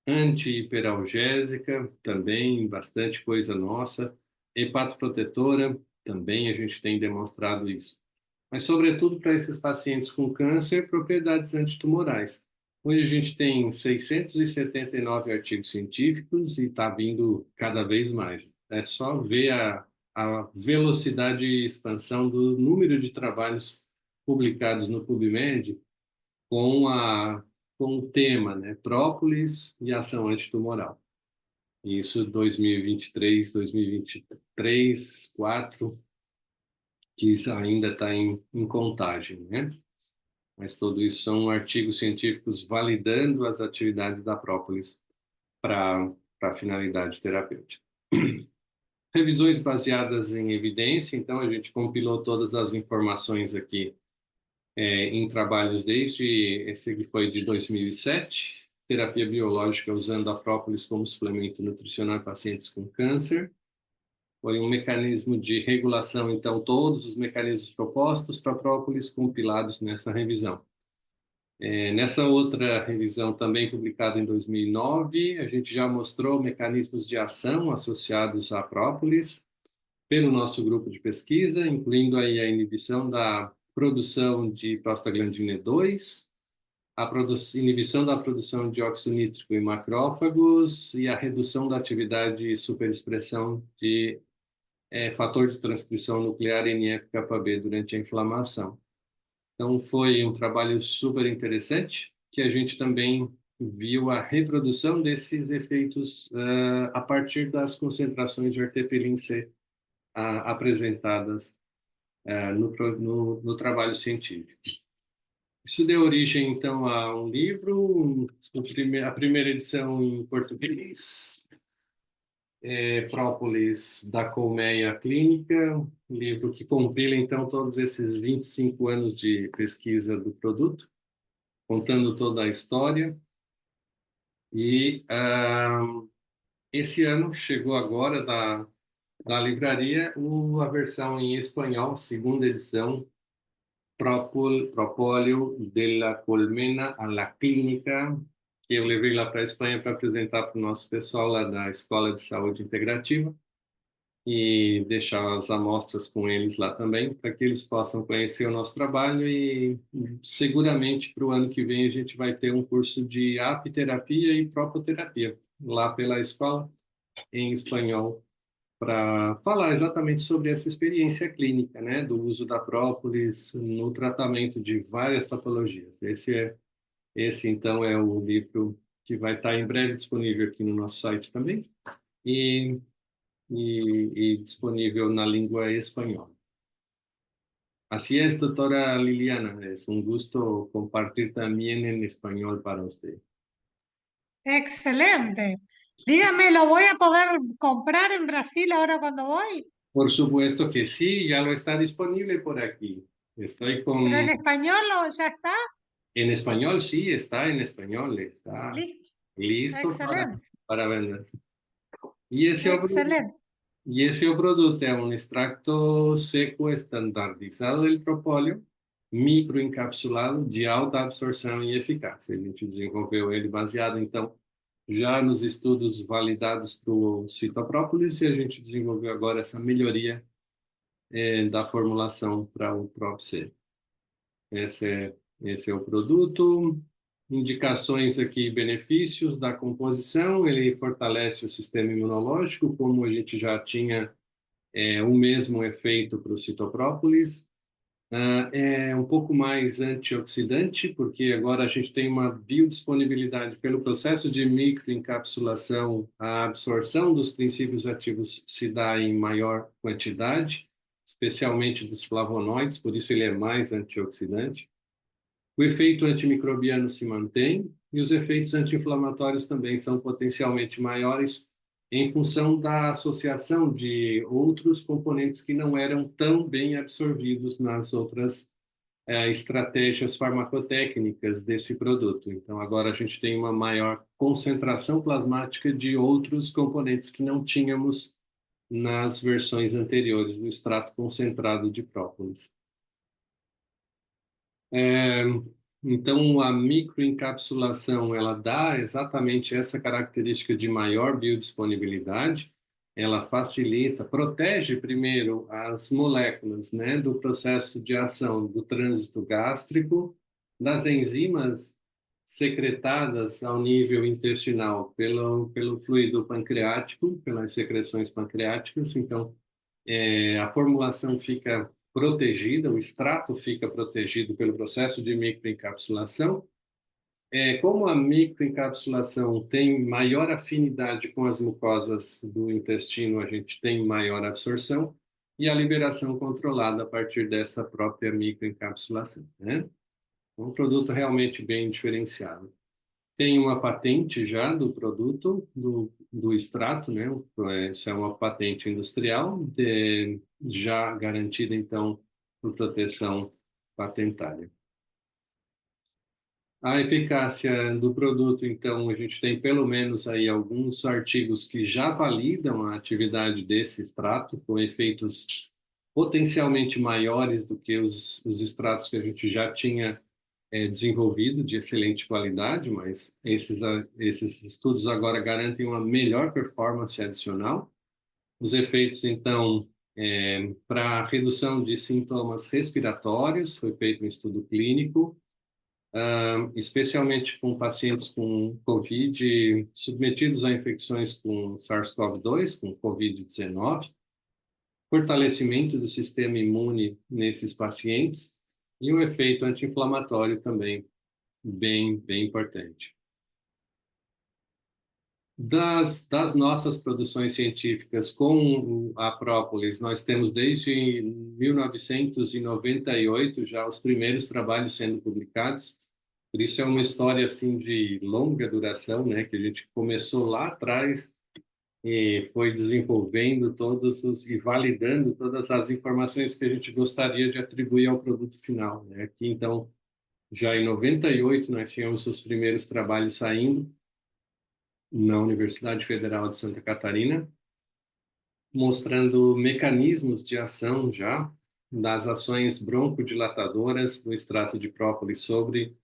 anti-hiperalgésica, também bastante coisa nossa, hepatoprotetora, também a gente tem demonstrado isso. Mas, sobretudo, para esses pacientes com câncer, propriedades antitumorais. Hoje a gente tem 679 artigos científicos e está vindo cada vez mais. É só ver a velocidade de expansão do número de trabalhos publicados no PubMed com com o tema, né, própolis e ação antitumoral. Isso 2023, 2023, 4, que isso ainda está em contagem, né? Mas tudo isso são artigos científicos validando as atividades da própolis para finalidade terapêutica. Revisões baseadas em evidência, então a gente compilou todas as informações aqui em trabalhos desde esse que foi de 2007, terapia biológica usando a própolis como suplemento nutricional em pacientes com câncer. Foi um mecanismo de regulação, então todos os mecanismos propostos para a própolis compilados nessa revisão. Nessa outra revisão, também publicada em 2009, a gente já mostrou mecanismos de ação associados à própolis pelo nosso grupo de pesquisa, incluindo aí a inibição da produção de prostaglandina 2, a inibição da produção de óxido nítrico em macrófagos e a redução da atividade e superexpressão de fator de transcrição nuclear NF-κB durante a inflamação. Então, foi um trabalho super interessante, que a gente também viu a reprodução desses efeitos a partir das concentrações de artepilin C apresentadas no trabalho científico. Isso deu origem, então, a um livro, a primeira edição em português, Própolis da Colmeia Clínica, um livro que compila, então, todos esses 25 anos de pesquisa do produto, contando toda a história. E esse ano chegou agora da livraria a versão em espanhol, segunda edição, Propóleo de la Colmena a la Clínica, que eu levei lá para a Espanha para apresentar para o nosso pessoal lá da Escola de Saúde Integrativa e deixar as amostras com eles lá também, para que eles possam conhecer o nosso trabalho e seguramente para o ano que vem a gente vai ter um curso de apiterapia e propoterapia lá pela escola em espanhol para falar exatamente sobre essa experiência clínica, né, do uso da própolis no tratamento de várias patologias. Esse então é o livro que vai estar em breve disponível aqui no nosso site também e disponível na língua espanhola. Así es, doctora Liliana, es un gusto compartir también en español para usted. Excelente. Dígame, ¿lo voy a poder comprar en Brasil ahora cuando voy? Por supuesto que sí, ya lo está disponible por aquí. Estoy ¿Pero en con, español o ya está? en español, sí, está en español, está Listo. listo Excelente, para vender. E esse é o, excelente. e esse é o produto, é um extracto seco estandarizado del propóleo, microencapsulado de alta absorção e eficácia. A gente desenvolveu ele baseado, então, já nos estudos validados para o citoprópolis e a gente desenvolveu agora essa melhoria da formulação para o PROP-C. Esse é o produto. Indicações aqui, benefícios da composição, ele fortalece o sistema imunológico, como a gente já tinha o mesmo efeito para o citoprópolis. É um pouco mais antioxidante, porque agora a gente tem uma biodisponibilidade pelo processo de microencapsulação, a absorção dos princípios ativos se dá em maior quantidade, especialmente dos flavonoides, por isso ele é mais antioxidante. O efeito antimicrobiano se mantém e os efeitos anti-inflamatórios também são potencialmente maiores em função da associação de outros componentes que não eram tão bem absorvidos nas outras estratégias farmacotécnicas desse produto. Então, agora a gente tem uma maior concentração plasmática de outros componentes que não tínhamos nas versões anteriores do extrato concentrado de própolis. É, então, a microencapsulação, ela dá exatamente essa característica de maior biodisponibilidade, ela facilita, protege primeiro as moléculas, né, do processo de ação do trânsito gástrico, das enzimas secretadas ao nível intestinal pelo fluido pancreático, pelas secreções pancreáticas. Então, a formulação fica protegida, o extrato fica protegido pelo processo de microencapsulação. Como a microencapsulação tem maior afinidade com as mucosas do intestino, a gente tem maior absorção e a liberação controlada a partir dessa própria microencapsulação, né? Um produto realmente bem diferenciado. Tem uma patente já do produto, do extrato, né? Isso é uma patente industrial, já garantida, então, por proteção patentária. A eficácia do produto, então, a gente tem pelo menos aí alguns artigos que já validam a atividade desse extrato, com efeitos potencialmente maiores do que os extratos que a gente já tinha desenvolvido de excelente qualidade, mas esses estudos agora garantem uma melhor performance adicional. Os efeitos, então, para redução de sintomas respiratórios, foi feito um estudo clínico, especialmente com pacientes com COVID, submetidos a infecções com SARS-CoV-2, com COVID-19, fortalecimento do sistema imune nesses pacientes e um efeito anti-inflamatório também bem importante. Das nossas produções científicas com a própolis, nós temos desde 1998 já os primeiros trabalhos sendo publicados. Por isso é uma história assim de longa duração, né, que a gente começou lá atrás e foi desenvolvendo e validando todas as informações que a gente gostaria de atribuir ao produto final, né? Aqui, então, já em 98 nós tínhamos os primeiros trabalhos saindo na Universidade Federal de Santa Catarina, mostrando mecanismos de ação já das ações broncodilatadoras do extrato de própolis sobre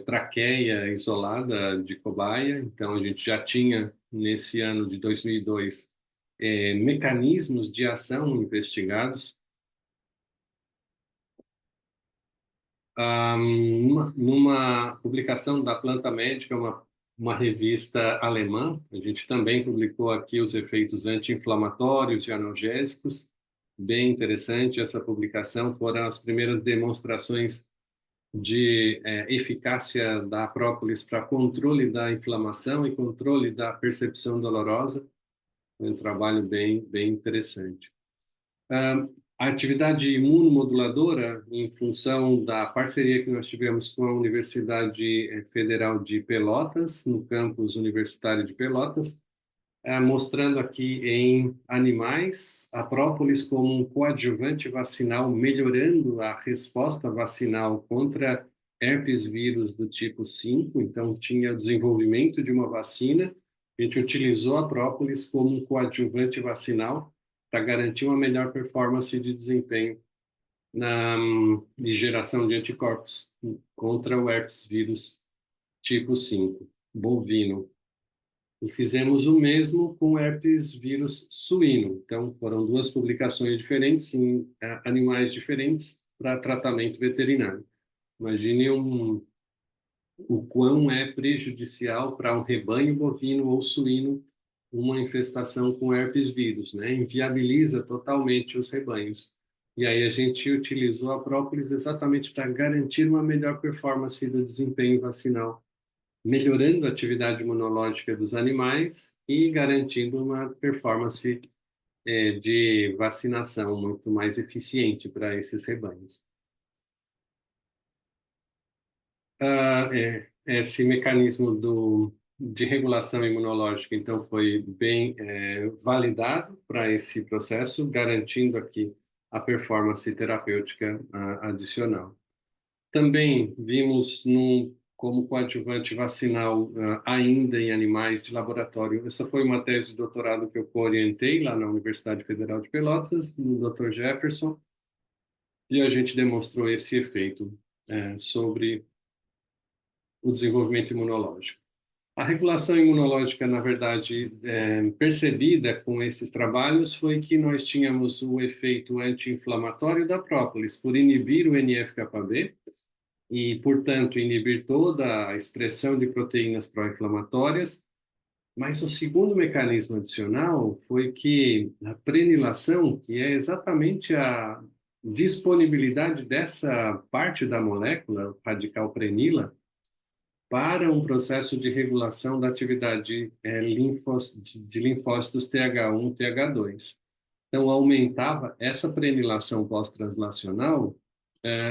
traqueia isolada de cobaia. Então, a gente já tinha, nesse ano de 2002, mecanismos de ação investigados. Numa publicação da Planta Médica, uma revista alemã, a gente também publicou aqui os efeitos anti-inflamatórios e analgésicos. Bem interessante essa publicação, foram as primeiras demonstrações de eficácia da própolis para controle da inflamação e controle da percepção dolorosa. Foi um trabalho bem interessante. A atividade imunomoduladora, em função da parceria que nós tivemos com a Universidade Federal de Pelotas, no campus universitário de Pelotas, mostrando aqui em animais a própolis como um coadjuvante vacinal, melhorando a resposta vacinal contra herpes vírus do tipo 5. Então, tinha o desenvolvimento de uma vacina. A gente utilizou a própolis como um coadjuvante vacinal para garantir uma melhor performance de desempenho de geração de anticorpos contra o herpes vírus tipo 5 bovino. E fizemos o mesmo com herpes vírus suíno. Então, foram duas publicações diferentes em animais diferentes para tratamento veterinário. Imagine o quão é prejudicial para um rebanho bovino ou suíno uma infestação com herpes vírus, né? Inviabiliza totalmente os rebanhos. E aí a gente utilizou a própolis exatamente para garantir uma melhor performance do desempenho vacinal, melhorando a atividade imunológica dos animais e garantindo uma performance de vacinação muito mais eficiente para esses rebanhos. Esse mecanismo de regulação imunológica, então, foi bem validado para esse processo, garantindo aqui a performance terapêutica adicional. Também vimos como coadjuvante vacinal ainda em animais de laboratório. Essa foi uma tese de doutorado que eu orientei lá na Universidade Federal de Pelotas, do Dr. Jefferson, e a gente demonstrou esse efeito sobre o desenvolvimento imunológico. A regulação imunológica, na verdade, percebida com esses trabalhos foi que nós tínhamos o efeito anti-inflamatório da própolis, por inibir o NF-κB e, portanto, inibir toda a expressão de proteínas pró-inflamatórias. Mas o segundo mecanismo adicional foi que a prenilação, que é exatamente a disponibilidade dessa parte da molécula, radical prenila, para um processo de regulação da atividade de linfócitos TH1, TH2. Então, aumentava essa prenilação pós-translacional,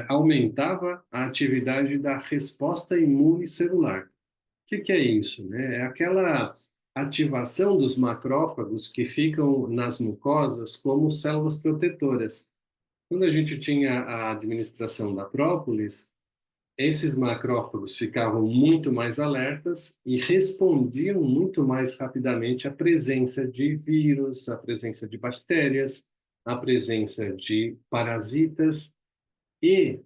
aumentava a atividade da resposta imune celular. O que é isso, né? É aquela ativação dos macrófagos que ficam nas mucosas como células protetoras. Quando a gente tinha a administração da própolis, esses macrófagos ficavam muito mais alertas e respondiam muito mais rapidamente à presença de vírus, à presença de bactérias, à presença de parasitas e,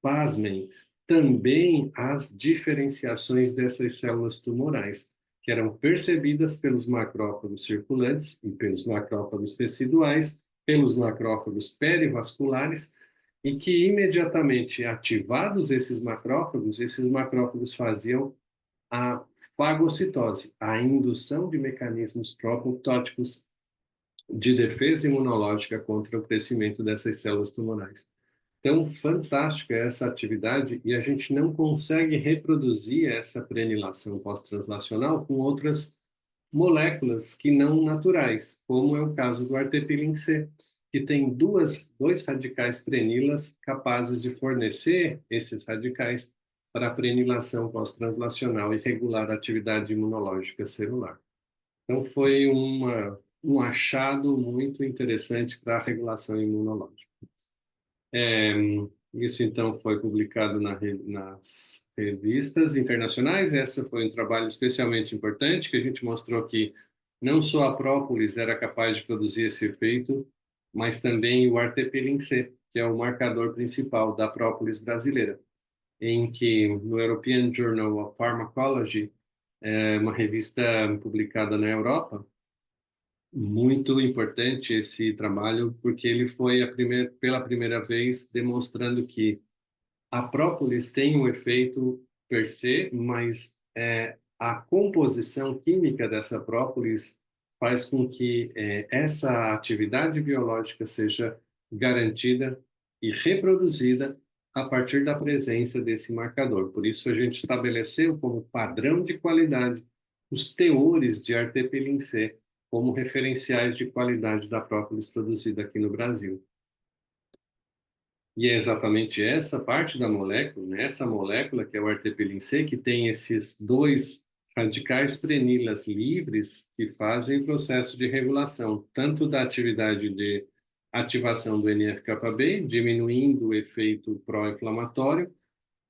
pasmem, também as diferenciações dessas células tumorais, que eram percebidas pelos macrófagos circulantes e pelos macrófagos teciduais, pelos macrófagos perivasculares, e que imediatamente ativados esses macrófagos faziam a fagocitose, a indução de mecanismos pró-apoptóticos de defesa imunológica contra o crescimento dessas células tumorais. Então, fantástica essa atividade e a gente não consegue reproduzir essa prenilação pós-translacional com outras moléculas que não naturais, como é o caso do artepilin-C, que tem dois radicais prenilas capazes de fornecer esses radicais para a prenilação pós-translacional e regular a atividade imunológica celular. Então, foi um achado muito interessante para a regulação imunológica. Isso, então, foi publicado nas revistas internacionais. Essa foi um trabalho especialmente importante, que a gente mostrou que não só a própolis era capaz de produzir esse efeito, mas também o artepilin-C, que é o marcador principal da própolis brasileira, em que no European Journal of Pharmacology, uma revista publicada na Europa, muito importante esse trabalho, porque ele foi pela primeira vez demonstrando que a própolis tem um efeito per se, mas a composição química dessa própolis faz com que essa atividade biológica seja garantida e reproduzida a partir da presença desse marcador. Por isso, a gente estabeleceu como padrão de qualidade os teores de artepilin-C como referenciais de qualidade da própolis produzida aqui no Brasil. E é exatamente essa parte da molécula, né, essa molécula que é o artepilin-C, que tem esses dois radicais prenilas livres que fazem o processo de regulação, tanto da atividade de ativação do NF-κB, diminuindo o efeito pró-inflamatório,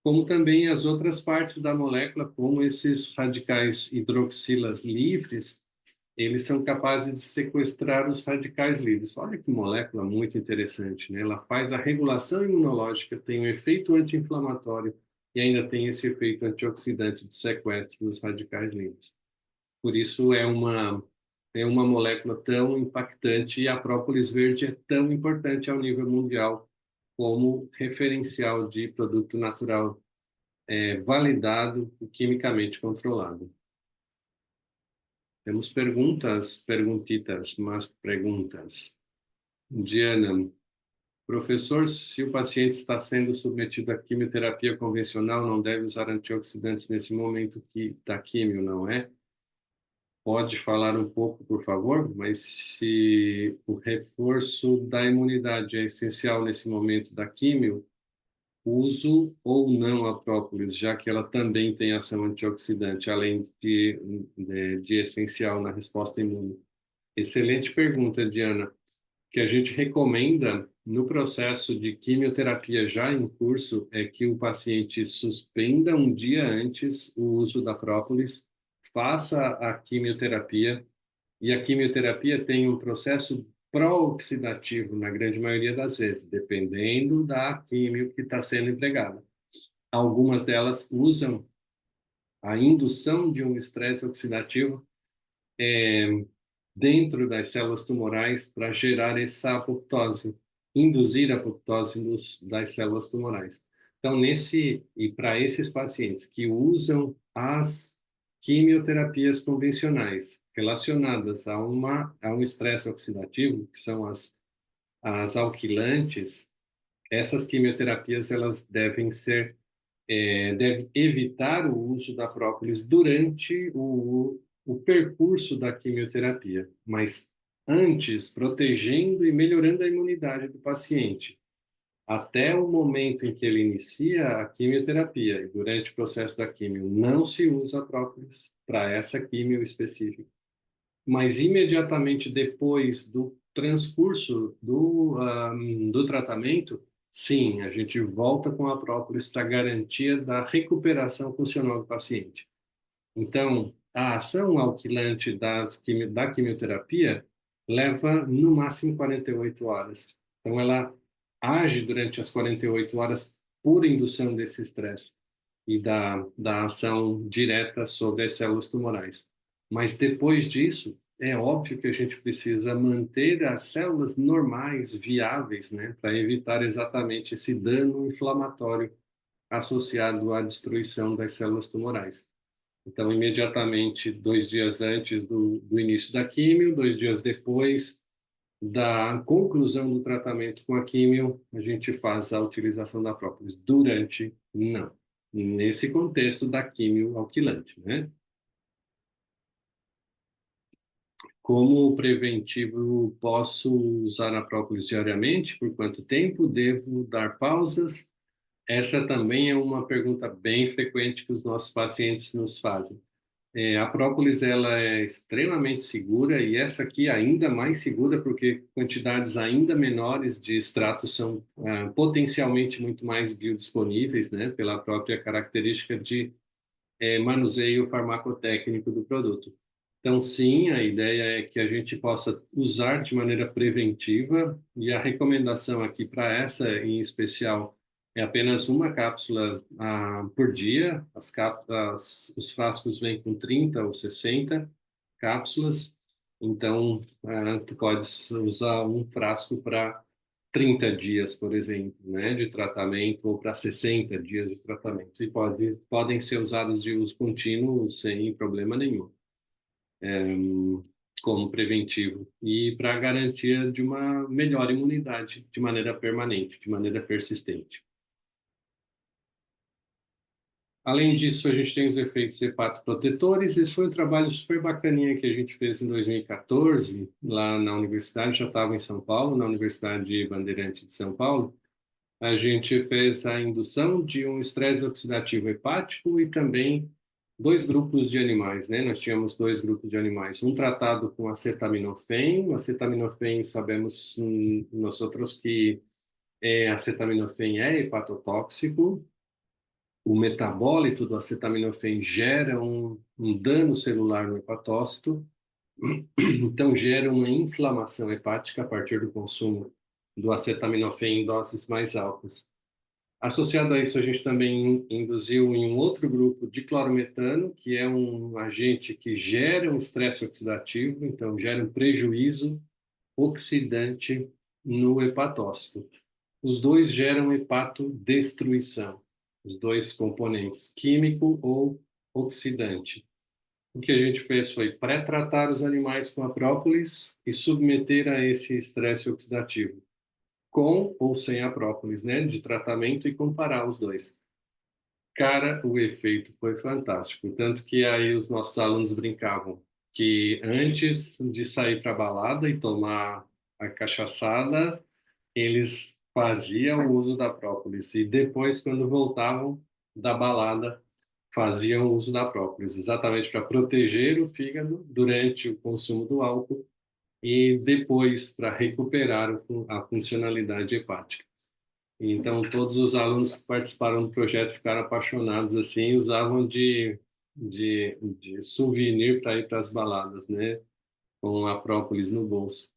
como também as outras partes da molécula, como esses radicais hidroxilas livres, eles são capazes de sequestrar os radicais livres. Olha que molécula muito interessante, né? Ela faz a regulação imunológica, tem um efeito anti-inflamatório e ainda tem esse efeito antioxidante de sequestro dos radicais livres. Por isso é uma molécula tão impactante e a própolis verde é tão importante ao nível mundial como referencial de produto natural validado e quimicamente controlado. Temos perguntitas, mas perguntas. Diana, professor, se o paciente está sendo submetido à quimioterapia convencional, não deve usar antioxidantes nesse momento da quimio, não é? Pode falar um pouco, por favor? Mas se o reforço da imunidade é essencial nesse momento da quimio, uso ou não a própolis, já que ela também tem ação antioxidante, além de essencial na resposta imune? Excelente pergunta, Diana. O que a gente recomenda no processo de quimioterapia já em curso é que o paciente suspenda um dia antes o uso da própolis, faça a quimioterapia, e a quimioterapia tem um processo pró-oxidativo na grande maioria das vezes, dependendo da quimio que está sendo empregada. Algumas delas usam a indução de um estresse oxidativo dentro das células tumorais para gerar essa apoptose, induzir a apoptose das células tumorais. Então, para esses pacientes que usam as quimioterapias convencionais relacionadas a um estresse oxidativo, que são as alquilantes, essas quimioterapias elas deve evitar o uso da própolis durante o percurso da quimioterapia, mas antes protegendo e melhorando a imunidade do paciente. Até o momento em que ele inicia a quimioterapia e durante o processo da quimio não se usa a própolis para essa quimio específica. Mas imediatamente depois do transcurso do tratamento, sim, a gente volta com a própolis para garantia da recuperação funcional do paciente. Então, a ação alquilante da quimioterapia leva no máximo 48 horas. Então, ela age durante as 48 horas por indução desse estresse e da ação direta sobre as células tumorais. Mas depois disso, é óbvio que a gente precisa manter as células normais, viáveis, né, para evitar exatamente esse dano inflamatório associado à destruição das células tumorais. Então, imediatamente, 2 dias antes do início da químio, 2 dias depois da conclusão do tratamento com a químio, a gente faz a utilização da própolis. Durante, não. Nesse contexto da químio alquilante, né? Como preventivo, posso usar a própolis diariamente? Por quanto tempo? Devo dar pausas? Essa também é uma pergunta bem frequente que os nossos pacientes nos fazem. A própolis ela é extremamente segura e essa aqui ainda mais segura porque quantidades ainda menores de extratos são potencialmente muito mais biodisponíveis, né, pela própria característica de manuseio farmacotécnico do produto. Então, sim, a ideia é que a gente possa usar de maneira preventiva e a recomendação aqui para essa em especial é apenas uma cápsula por dia. Os frascos vêm com 30 ou 60 cápsulas, então tu podes usar um frasco para 30 dias, por exemplo, né, de tratamento, ou para 60 dias de tratamento. E podem ser usados de uso contínuo sem problema nenhum, como preventivo, e para garantia de uma melhor imunidade de maneira permanente, de maneira persistente. Além disso, a gente tem os efeitos hepatoprotetores. Esse foi um trabalho super bacaninha que a gente fez em 2014, lá na universidade, já estava em São Paulo, na Universidade Bandeirante de São Paulo. A gente fez a indução de um estresse oxidativo hepático e também dois grupos de animais, né? Nós tínhamos dois grupos de animais. Um tratado com acetaminofém. O acetaminofém, sabemos nós outros que acetaminofém é hepatotóxico. O metabólito do acetaminofém gera um dano celular no hepatócito, então gera uma inflamação hepática a partir do consumo do acetaminofém em doses mais altas. Associado a isso, a gente também induziu em um outro grupo diclorometano, que é um agente que gera um estresse oxidativo, então gera um prejuízo oxidante no hepatócito. Os dois geram hepatodestruição, os dois componentes, químico ou oxidante. O que a gente fez foi pré-tratar os animais com a própolis e submeter a esse estresse oxidativo, com ou sem a própolis, né, de tratamento e comparar os dois. Cara, o efeito foi fantástico, tanto que aí os nossos alunos brincavam que antes de sair para a balada e tomar a cachaçada, eles faziam uso da própolis e depois, quando voltavam da balada, faziam uso da própolis, exatamente para proteger o fígado durante o consumo do álcool e depois para recuperar a funcionalidade hepática. Então, todos os alunos que participaram do projeto ficaram apaixonados assim, e usavam de souvenir para ir para as baladas, né? Com a própolis no bolso.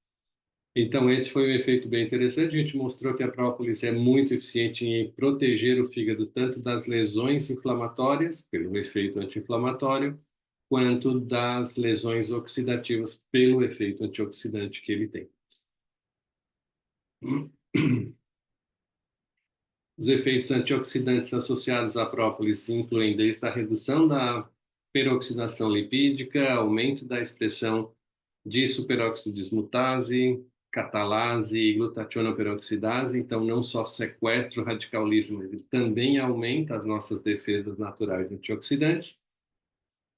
Então, esse foi um efeito bem interessante. A gente mostrou que a própolis é muito eficiente em proteger o fígado tanto das lesões inflamatórias, pelo efeito anti-inflamatório, quanto das lesões oxidativas, pelo efeito antioxidante que ele tem. Os efeitos antioxidantes associados à própolis incluem desde a redução da peroxidação lipídica, aumento da expressão de superóxido dismutase, catalase e glutationa peroxidase. Então, não só sequestra o radical livre, mas ele também aumenta as nossas defesas naturais antioxidantes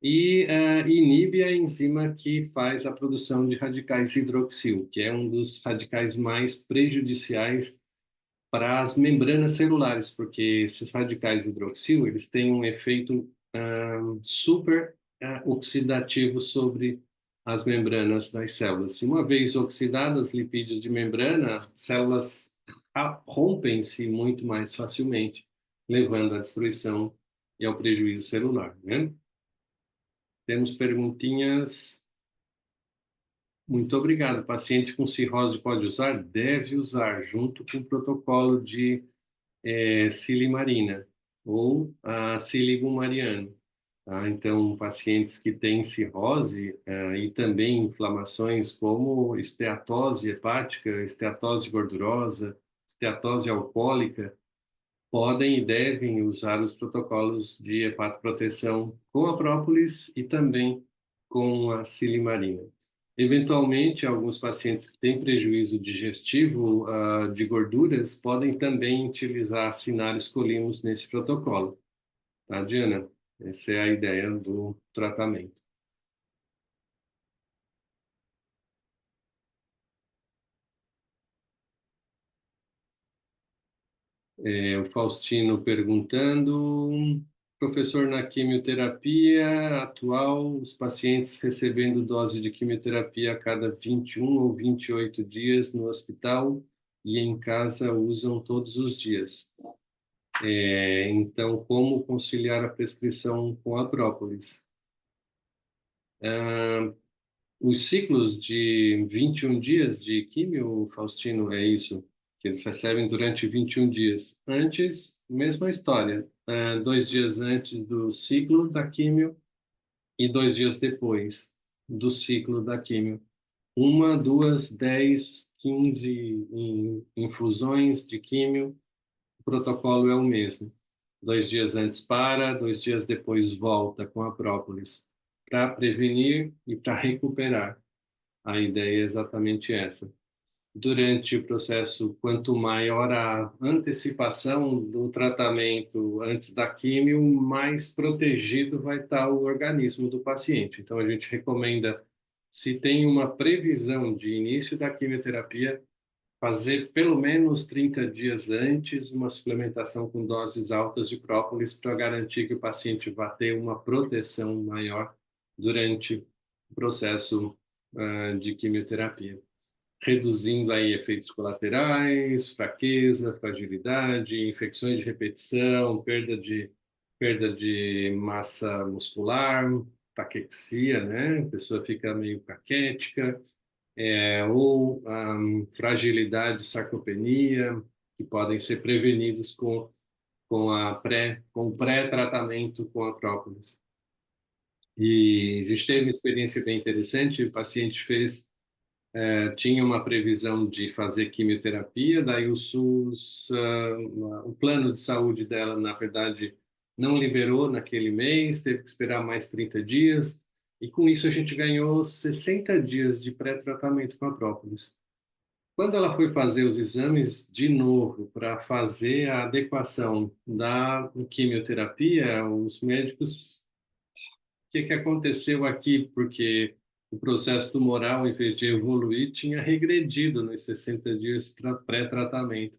e inibe a enzima que faz a produção de radicais hidroxil, que é um dos radicais mais prejudiciais para as membranas celulares, porque esses radicais hidroxil, eles têm um efeito super oxidativo sobre as membranas das células. Uma vez oxidadas lipídios de membrana, células rompem-se muito mais facilmente, levando à destruição e ao prejuízo celular, né? Temos perguntinhas. Muito obrigado. Paciente com cirrose pode usar? Deve usar, junto com o protocolo de silimarina ou a siligumariano. Tá? Então, pacientes que têm cirrose e também inflamações como esteatose hepática, esteatose gordurosa, esteatose alcoólica, podem e devem usar os protocolos de hepatoproteção com a própolis e também com a silimarina. Eventualmente, alguns pacientes que têm prejuízo digestivo de gorduras podem também utilizar cinários colinos nesse protocolo. Tá, Diana? Essa é a ideia do tratamento. O Faustino perguntando, professor, na quimioterapia atual, os pacientes recebendo dose de quimioterapia a cada 21 ou 28 dias no hospital e em casa usam todos os dias. Então, como conciliar a prescrição com a própolis? Os ciclos de 21 dias de químio, Faustino, é isso, que eles recebem durante 21 dias. Antes, mesma história, 2 dias antes do ciclo da químio e 2 dias depois do ciclo da químio. Uma, duas, 10, 15 infusões de químio, o protocolo é o mesmo. 2 dias antes para, 2 dias depois volta com a própolis, para prevenir e para recuperar. A ideia é exatamente essa. Durante o processo, quanto maior a antecipação do tratamento antes da químio, mais protegido vai estar o organismo do paciente. Então, a gente recomenda, se tem uma previsão de início da quimioterapia, fazer pelo menos 30 dias antes uma suplementação com doses altas de própolis para garantir que o paciente vá ter uma proteção maior durante o processo de quimioterapia, reduzindo aí efeitos colaterais, fraqueza, fragilidade, infecções de repetição, perda de massa muscular, taquexia, né? A pessoa fica meio caquética, ou fragilidade, sarcopenia, que podem ser prevenidos com o pré-tratamento com a própolis. E a gente teve uma experiência bem interessante, o paciente tinha uma previsão de fazer quimioterapia, daí o SUS, o plano de saúde dela, na verdade, não liberou naquele mês, teve que esperar mais 30 dias, e com isso a gente ganhou 60 dias de pré-tratamento com a própolis. Quando ela foi fazer os exames de novo para fazer a adequação da quimioterapia, os médicos, o que que aconteceu aqui? Porque o processo tumoral, em vez de evoluir, tinha regredido nos 60 dias para pré-tratamento.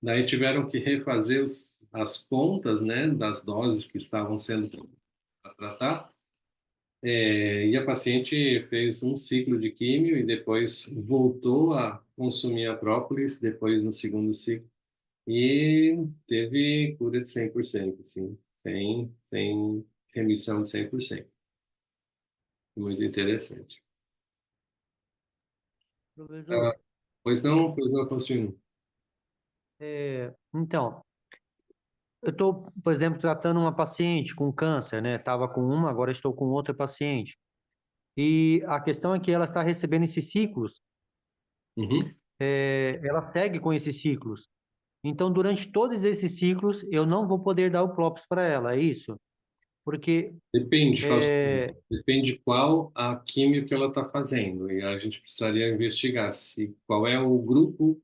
Daí tiveram que refazer as contas, né, das doses que estavam sendo para tratar, e a paciente fez um ciclo de químio e depois voltou a consumir a própolis, depois no segundo ciclo, e teve cura de 100%, assim, sem remissão de 100%. Muito interessante. Professor, Ah, pois não, Faustino. então, eu estou, por exemplo, tratando uma paciente com câncer, né? Estava com uma, agora estou com outra paciente. E a questão é que ela está recebendo esses ciclos, Uhum. ela segue com esses ciclos. Então, durante todos esses ciclos, eu não vou poder dar o Clopes para ela, é isso? Porque, Depende, Faustino. é, Depende qual a químio que ela está fazendo. E a gente precisaria investigar se qual é o grupo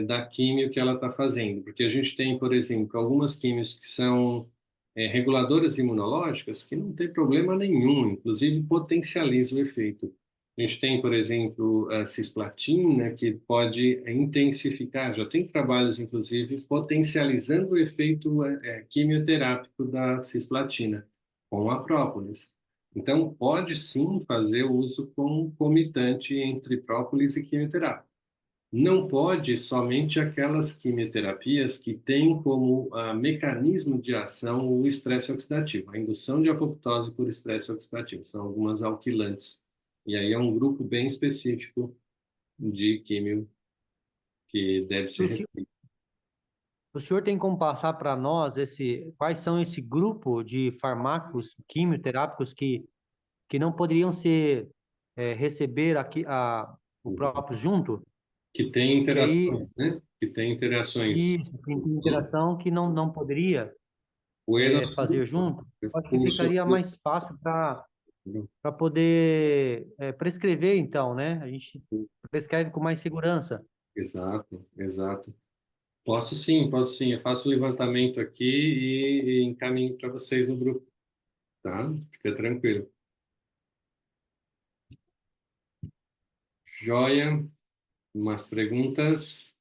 da químio que ela está fazendo, porque a gente tem, por exemplo, algumas químios que são reguladoras imunológicas que não tem problema nenhum, inclusive potencializa o efeito. A gente tem, por exemplo, a cisplatina, que pode intensificar, já tem trabalhos, inclusive, potencializando o efeito quimioterápico da cisplatina com a própolis. Então, pode sim fazer uso concomitante entre própolis e quimioterapia. Não pode somente aquelas quimioterapias que têm como mecanismo de ação o estresse oxidativo, a indução de apoptose por estresse oxidativo. São algumas alquilantes. E aí é um grupo bem específico de químio que deve ser o senhor, restrito. o senhor tem como passar para nós quais são esse grupo de fármacos quimioterápicos que não poderiam receber o próprio junto? Que tem Que aí, interações, né? Que tem interações. isso, tem interação que não poderia O fazer Enosur, junto. Eu acho que o ficaria sulfuro. mais fácil para poder prescrever, então, né? A gente prescreve com mais segurança. Exato, exato. Posso sim, posso sim. Eu faço o levantamento aqui e encaminho para vocês no grupo, tá? Fica tranquilo. Joia. Más preguntas?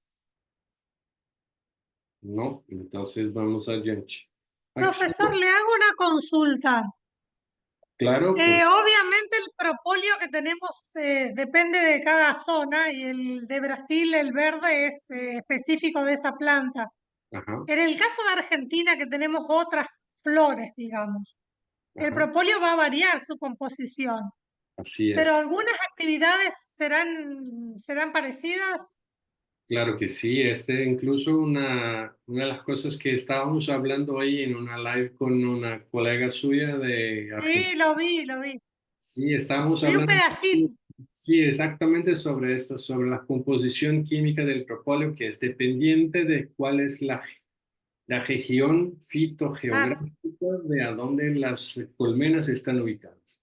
No. Entonces vamos adiante. Profesor, Acción. le hago una consulta. Claro, Obviamente el propóleo que tenemos depende de cada zona y el de Brasil, el verde, es específico de esa planta. ajá, En el caso de Argentina, que tenemos otras flores, digamos, el ajá, propóleo va a variar su composición, así pero es. algunas actividades serán parecidas. Claro que sí. Incluso una de las cosas que estábamos hablando hoy en una live con una colega suya de Sí, Argentina. lo vi, lo vi. Sí, estábamos Vi un hablando, pedacito. sí, exactamente sobre esto, sobre la composición química del propóleo, que es dependiente de cuál es la región Claro, fitogeográfica de a dónde las colmenas están ubicadas.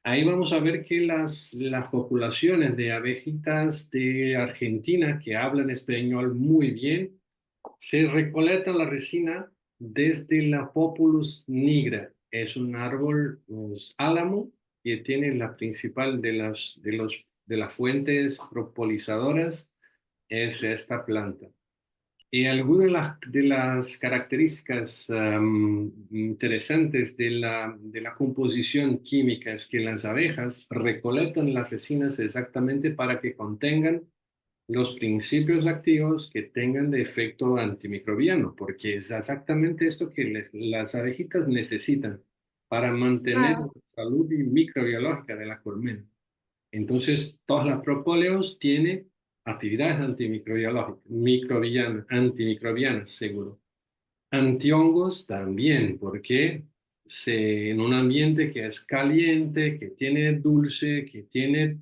Ahí vamos a ver que las poblaciones de abejitas de Argentina que hablan español muy bien, se recolecta la resina desde la Populus nigra. Es un árbol, álamo, que tiene la principal de las fuentes propolizadoras es esta planta. Y algunas de las características interesantes de la composición química es que las abejas recolectan las resinas exactamente para que contengan los principios activos que tengan de efecto antimicrobiano, porque es exactamente esto que las abejitas necesitan para mantener la Claro, salud microbiológica de la colmena. Entonces, todas las propóleos tienen actividades antimicrobiológicas, antimicrobianas, seguro. Antihongos también, porque en un ambiente que es caliente, que tiene dulce, que tiene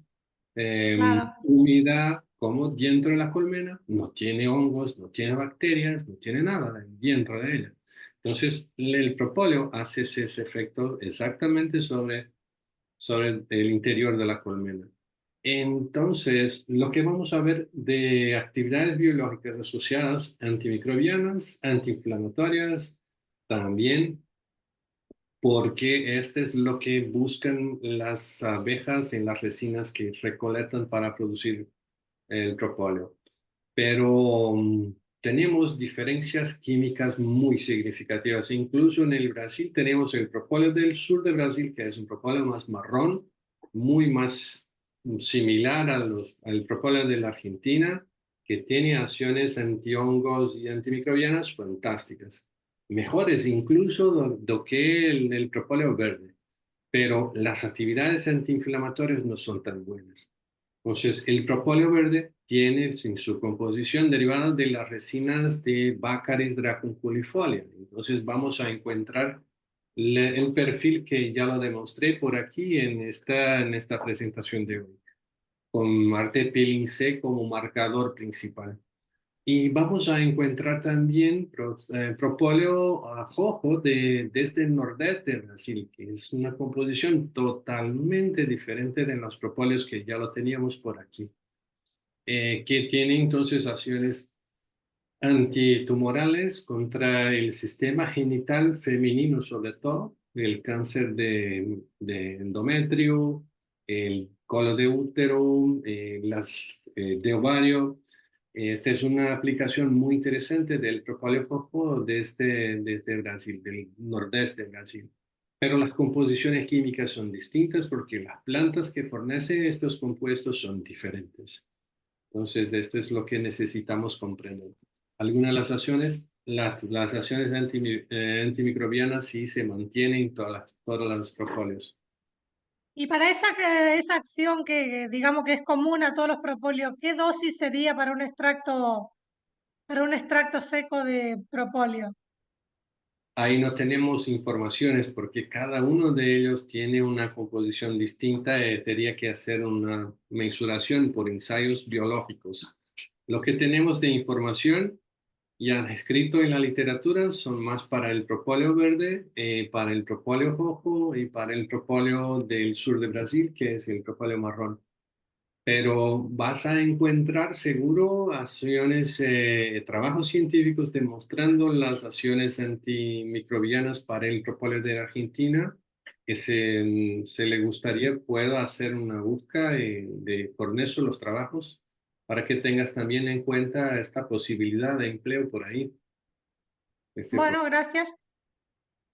claro. humedad, como dentro de la colmena, no tiene hongos, no tiene bacterias, no tiene nada dentro de ella. Entonces, el propóleo hace ese efecto exactamente sobre el interior de la colmena. Entonces, lo que vamos a ver de actividades biológicas asociadas antimicrobianas, antiinflamatorias, también porque este es lo que buscan las abejas en las resinas que recolectan para producir el propóleo. Pero tenemos diferencias químicas muy significativas. Incluso en el Brasil tenemos el propóleo del sur de Brasil, que es un propóleo más marrón, muy más similar al propóleo de la Argentina, que tiene acciones antihongos y antimicrobianas fantásticas, mejores incluso do que el propóleo verde. Pero las actividades antiinflamatorias no son tan buenas. Entonces, el propóleo verde tiene en su composición derivada de las resinas de Baccharis dracunculifolia. Entonces, vamos a encontrar el perfil que ya lo demostré por aquí en esta presentación de hoy, con Marte Peeling C como marcador principal. Y vamos a encontrar también propóleo jojo desde el nordeste de Brasil, que es una composición totalmente diferente de los propóleos que ya lo teníamos por aquí, que tiene entonces acciones antitumorales contra el sistema genital femenino, sobre todo el cáncer de endometrio, el colo de útero, de ovario. Esta es una aplicación muy interesante del propóleo jojoba desde Brasil, del nordeste de Brasil. Pero las composiciones químicas son distintas porque las plantas que fornecen estos compuestos son diferentes. Entonces, esto es lo que necesitamos comprender. Algunas de las acciones, las acciones antimicrobianas sí se mantienen en todas las propóleos. Y para esa acción que digamos que es común a todos los propóleos, ¿qué dosis sería para un extracto seco de propóleo? Ahí no tenemos informaciones porque cada uno de ellos tiene una composición distinta y tendría que hacer una mensuración por ensayos biológicos. Lo que tenemos de información ya escrito en la literatura son más para el propóleo verde, para el propóleo rojo y para el propóleo del sur de Brasil, que es el propóleo marrón. Pero vas a encontrar seguro acciones, trabajos científicos demostrando las acciones antimicrobianas para el propóleo de Argentina, que se le gustaría, puedo hacer una búsqueda por eso los trabajos, para que tengas también en cuenta esta posibilidad de empleo por ahí. Este, Bueno, gracias.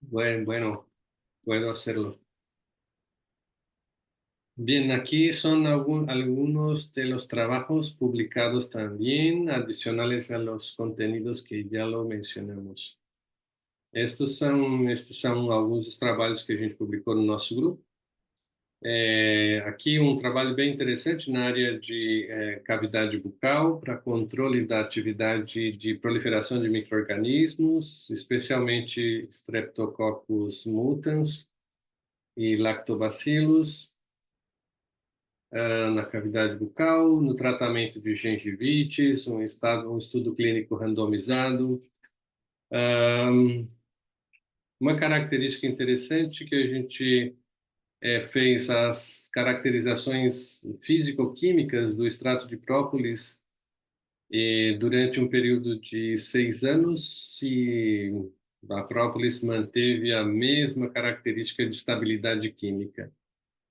bueno, puedo hacerlo. Bien, aquí son algunos de los trabajos publicados también, adicionales a los contenidos que ya lo mencionamos. Estes são alguns dos trabalhos que a gente publicou no nosso grupo. Aqui um trabalho bem interessante na área de cavidade bucal para controle da atividade de proliferação de micro-organismos, especialmente Streptococcus mutans e Lactobacillus, na cavidade bucal, no tratamento de gengivites, um estudo clínico randomizado. Uma característica interessante que a gente fez as caracterizações físico-químicas do extrato de própolis durante um período de 6 anos, se a própolis manteve a mesma característica de estabilidade química.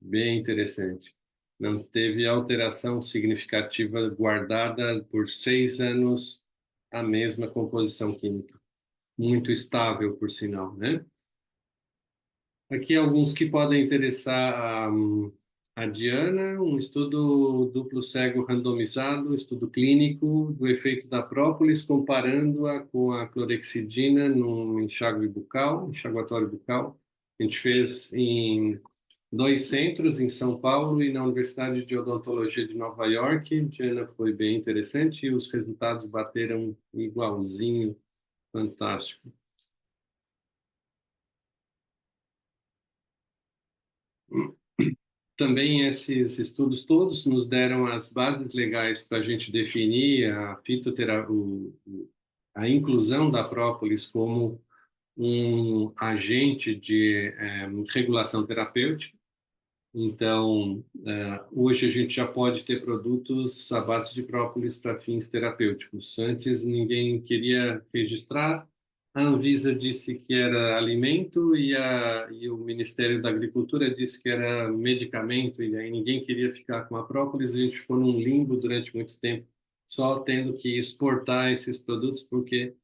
Bem interessante. Não teve alteração significativa guardada por 6 anos a mesma composição química. Muito estável, por sinal, né? Aqui alguns que podem interessar a Diana, um estudo duplo cego randomizado, estudo clínico do efeito da própolis, comparando-a com a clorexidina no enxaguatório bucal. A gente fez em 2 centros, em São Paulo e na Universidade de Odontologia de Nova York. Diana, foi bem interessante e os resultados bateram igualzinho, fantástico. Também esses estudos todos nos deram as bases legais para a gente definir a inclusão da própolis como um agente de regulação terapêutica. Então, hoje a gente já pode ter produtos à base de própolis para fins terapêuticos. Antes ninguém queria registrar, a Anvisa disse que era alimento e o Ministério da Agricultura disse que era medicamento, e aí ninguém queria ficar com a própolis, e a gente ficou num limbo durante muito tempo, só tendo que exportar esses produtos porque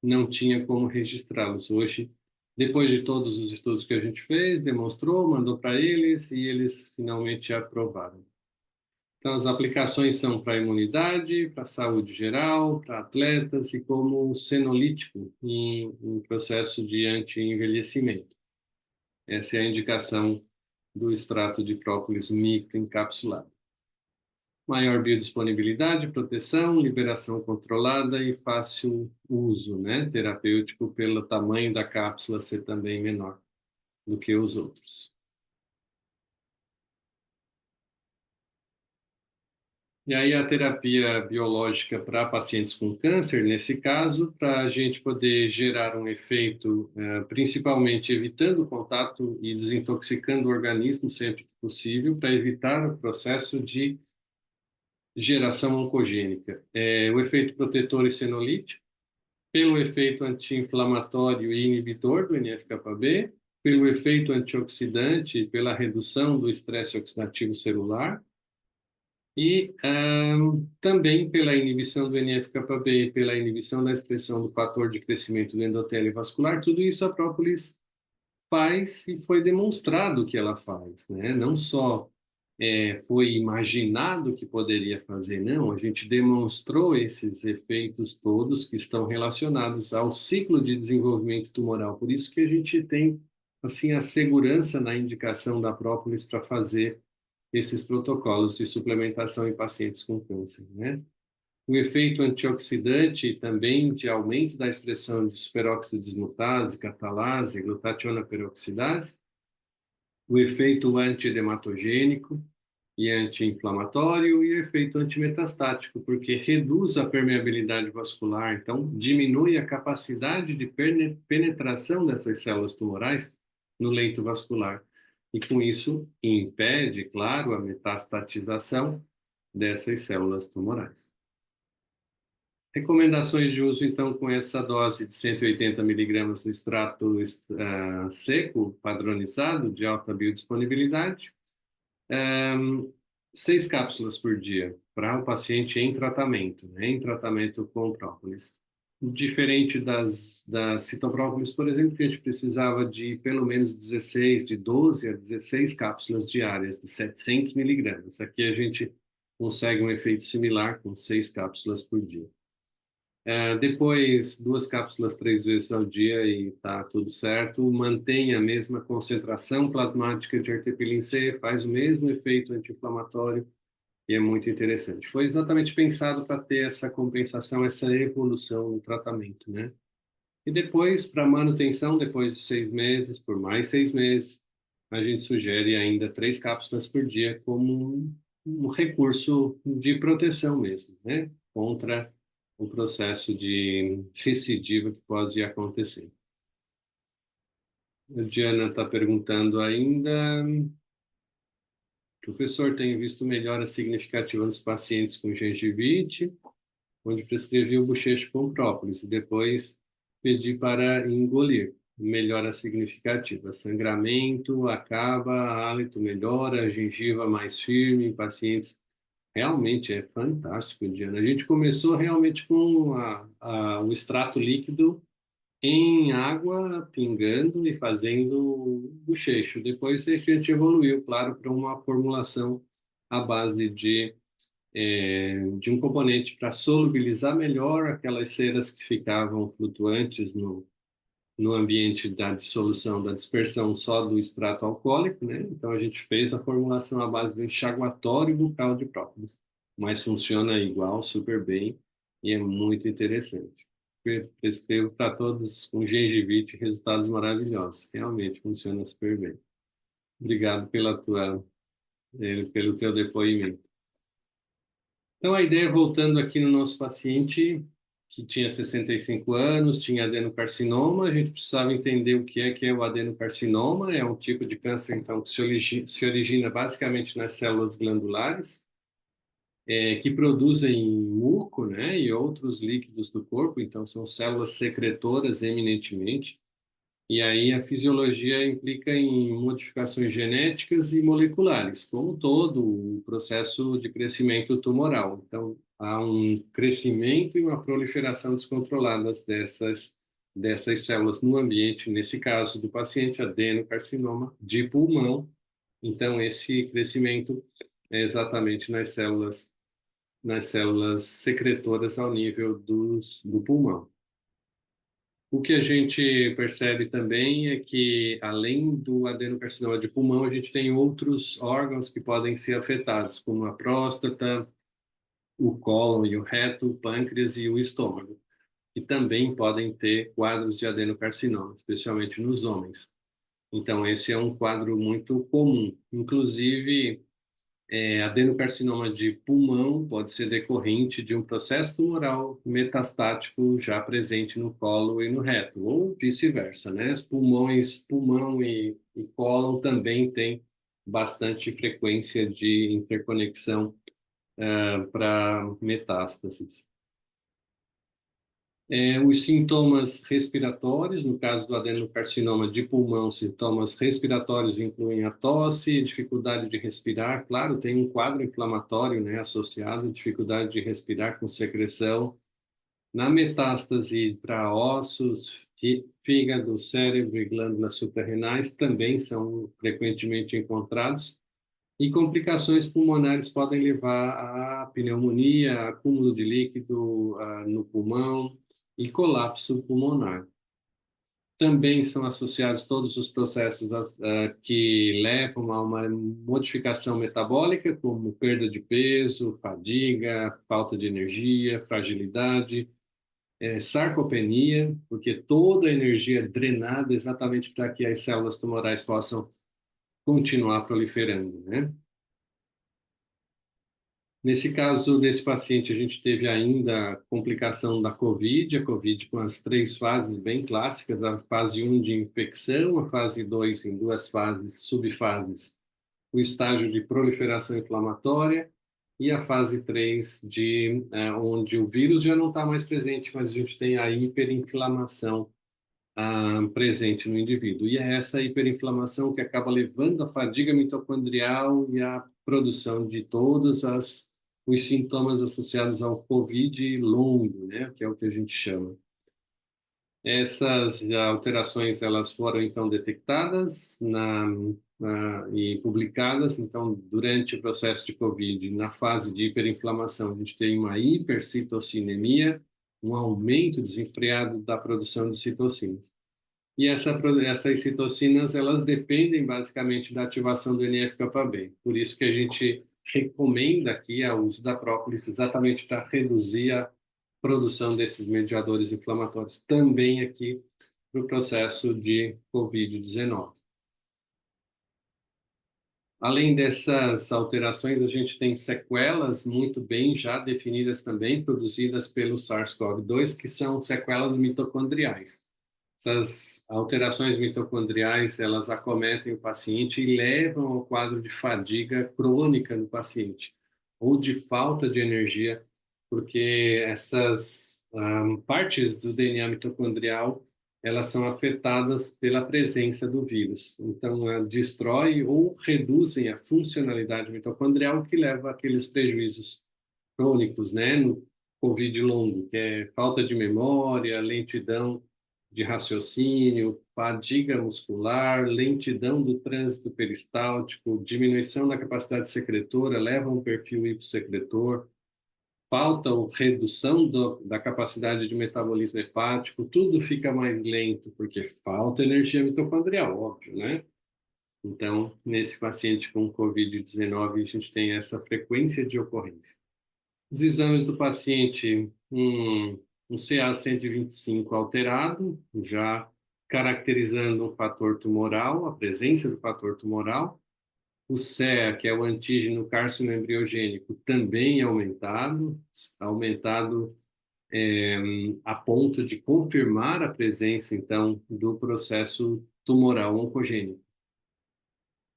não tinha como registrá-los. Hoje, depois de todos os estudos que a gente fez, demonstrou, mandou para eles e eles finalmente aprovaram. Então, as aplicações são para imunidade, para saúde geral, para atletas e como senolítico em processo de anti-envelhecimento. Essa é a indicação do extrato de própolis microencapsulado. Maior biodisponibilidade, proteção, liberação controlada e fácil uso, né? Terapêutico pelo tamanho da cápsula ser também menor do que os outros. E aí a terapia biológica para pacientes com câncer, nesse caso, para a gente poder gerar um efeito, principalmente evitando o contato e desintoxicando o organismo sempre que possível, para evitar o processo de geração oncogênica. O efeito protetor e senolítico, pelo efeito anti-inflamatório e inibidor do NF-κB, pelo efeito antioxidante e pela redução do estresse oxidativo celular, e também pela inibição do NF-κB, pela inibição da expressão do fator de crescimento do endotélio vascular. Tudo isso a própolis faz e foi demonstrado que ela faz, né? Não só foi imaginado que poderia fazer, não, a gente demonstrou esses efeitos todos que estão relacionados ao ciclo de desenvolvimento tumoral. Por isso que a gente tem assim a segurança na indicação da própolis para fazer esses protocolos de suplementação em pacientes com câncer, né? O efeito antioxidante também de aumento da expressão de superóxido dismutase, catalase, glutationa peroxidase, o efeito antidematogênico e anti-inflamatório e o efeito antimetastático, porque reduz a permeabilidade vascular, então diminui a capacidade de penetração dessas células tumorais no leito vascular. E com isso impede, claro, a metastatização dessas células tumorais. Recomendações de uso, então, com essa dose de 180 miligramas do extrato seco, padronizado, de alta biodisponibilidade, 6 cápsulas por dia para o paciente em tratamento, né, em tratamento com própolis. Diferente das citoprópolis, por exemplo, que a gente precisava de pelo menos 12 a 16 cápsulas diárias, de 700 miligramas. Aqui a gente consegue um efeito similar com 6 cápsulas por dia. Depois, 2 cápsulas 3 vezes ao dia e tá tudo certo. Mantém a mesma concentração plasmática de ertepilin C, faz o mesmo efeito anti-inflamatório e é muito interessante. Foi exatamente pensado para ter essa compensação, essa evolução no tratamento, né? E depois, para manutenção, depois de 6 meses, por mais 6 meses, a gente sugere ainda 3 cápsulas por dia como um recurso de proteção mesmo, né? Contra o processo de recidiva que pode acontecer. A Diana está perguntando ainda: professor, tenho visto melhora significativa nos pacientes com gengivite, onde prescrevi o bochecho com própolis e depois pedi para engolir. melhora significativa. Sangramento acaba, hálito melhora, gengiva mais firme em pacientes. Realmente é fantástico, Diana. A gente começou realmente com o extrato líquido em água, pingando e fazendo bochecho. Depois a gente evoluiu, claro, para uma formulação à base de um componente para solubilizar melhor aquelas ceras que ficavam flutuantes no ambiente da dissolução, da dispersão só do extrato alcoólico, né? Então a gente fez a formulação à base do enxaguatório bucal de própolis, mas funciona igual, super bem e é muito interessante. Prescrevo para todos com gengivite resultados maravilhosos. Realmente funciona super bem. Obrigado pelo teu depoimento. Então, a ideia, voltando aqui no nosso paciente, que tinha 65 anos, tinha adenocarcinoma, a gente precisava entender o que é o adenocarcinoma. É um tipo de câncer, então, que se origina basicamente nas células glandulares, que produzem muco, né, e outros líquidos do corpo, então são células secretoras eminentemente. E aí a fisiologia implica em modificações genéticas e moleculares, como todo o processo de crescimento tumoral. Então, há um crescimento e uma proliferação descontroladas dessas células no ambiente, nesse caso do paciente adenocarcinoma de pulmão. Então, esse crescimento é exatamente nas células secretoras ao nível do pulmão. O que a gente percebe também é que, além do adenocarcinoma de pulmão, a gente tem outros órgãos que podem ser afetados, como a próstata, o cólon e o reto, o pâncreas e o estômago, que também podem ter quadros de adenocarcinoma, especialmente nos homens. Então, esse é um quadro muito comum. Inclusive, adenocarcinoma de pulmão pode ser decorrente de um processo tumoral metastático já presente no colo e no reto, ou vice-versa, né? Os pulmões, pulmão e cólon também têm bastante frequência de interconexão para metástases. Os sintomas respiratórios, no caso do adenocarcinoma de pulmão, sintomas respiratórios incluem a tosse, dificuldade de respirar, claro, tem um quadro inflamatório, né, associado, dificuldade de respirar com secreção. Na metástase para ossos, fígado, cérebro e glândulas suprarrenais também são frequentemente encontrados. E complicações pulmonares podem levar a pneumonia, acúmulo de líquido no pulmão e colapso pulmonar. Também são associados todos os processos que levam a uma modificação metabólica, como perda de peso, fadiga, falta de energia, fragilidade, sarcopenia, porque toda a energia é drenada exatamente para que as células tumorais possam continuar proliferando, né? Nesse caso desse paciente, a gente teve ainda a complicação da COVID, a COVID com as 3 fases bem clássicas, a fase 1 de infecção, a fase 2 em 2 fases, subfases, o estágio de proliferação inflamatória e a fase 3 onde o vírus já não está mais presente, mas a gente tem a hiperinflamação presente no indivíduo. E é essa hiperinflamação que acaba levando à fadiga mitocondrial e à produção de todos os sintomas associados ao COVID longo, né, que é o que a gente chama. Essas alterações elas foram então detectadas e publicadas. Então, durante o processo de COVID, na fase de hiperinflamação, a gente tem uma hipercitocinemia, um aumento desenfreado da produção de citocinas. E essas citocinas, elas dependem basicamente da ativação do NF-κB. Por isso que a gente recomenda aqui o uso da própolis exatamente para reduzir a produção desses mediadores inflamatórios, também aqui para o processo de COVID-19. Além dessas alterações, a gente tem sequelas muito bem já definidas também, produzidas pelo SARS-CoV-2, que são sequelas mitocondriais. Essas alterações mitocondriais, elas acometem o paciente e levam ao quadro de fadiga crônica no paciente, ou de falta de energia, porque essas partes do DNA mitocondrial elas são afetadas pela presença do vírus. Então, destrói ou reduzem a funcionalidade mitocondrial, que leva àqueles prejuízos crônicos, né, no COVID longo, que é falta de memória, lentidão de raciocínio, fadiga muscular, lentidão do trânsito peristáltico, diminuição da capacidade secretora, leva a um perfil hipossecretor, falta ou redução da capacidade de metabolismo hepático, tudo fica mais lento, porque falta energia mitocondrial, óbvio, né? Então, nesse paciente com COVID-19, a gente tem essa frequência de ocorrência. Os exames do paciente, um CA-125 alterado, já caracterizando um fator tumoral, a presença do fator tumoral. O CEA, que é o antígeno carcinoembriogênico, também é aumentado, a ponto de confirmar a presença, então, do processo tumoral oncogênico.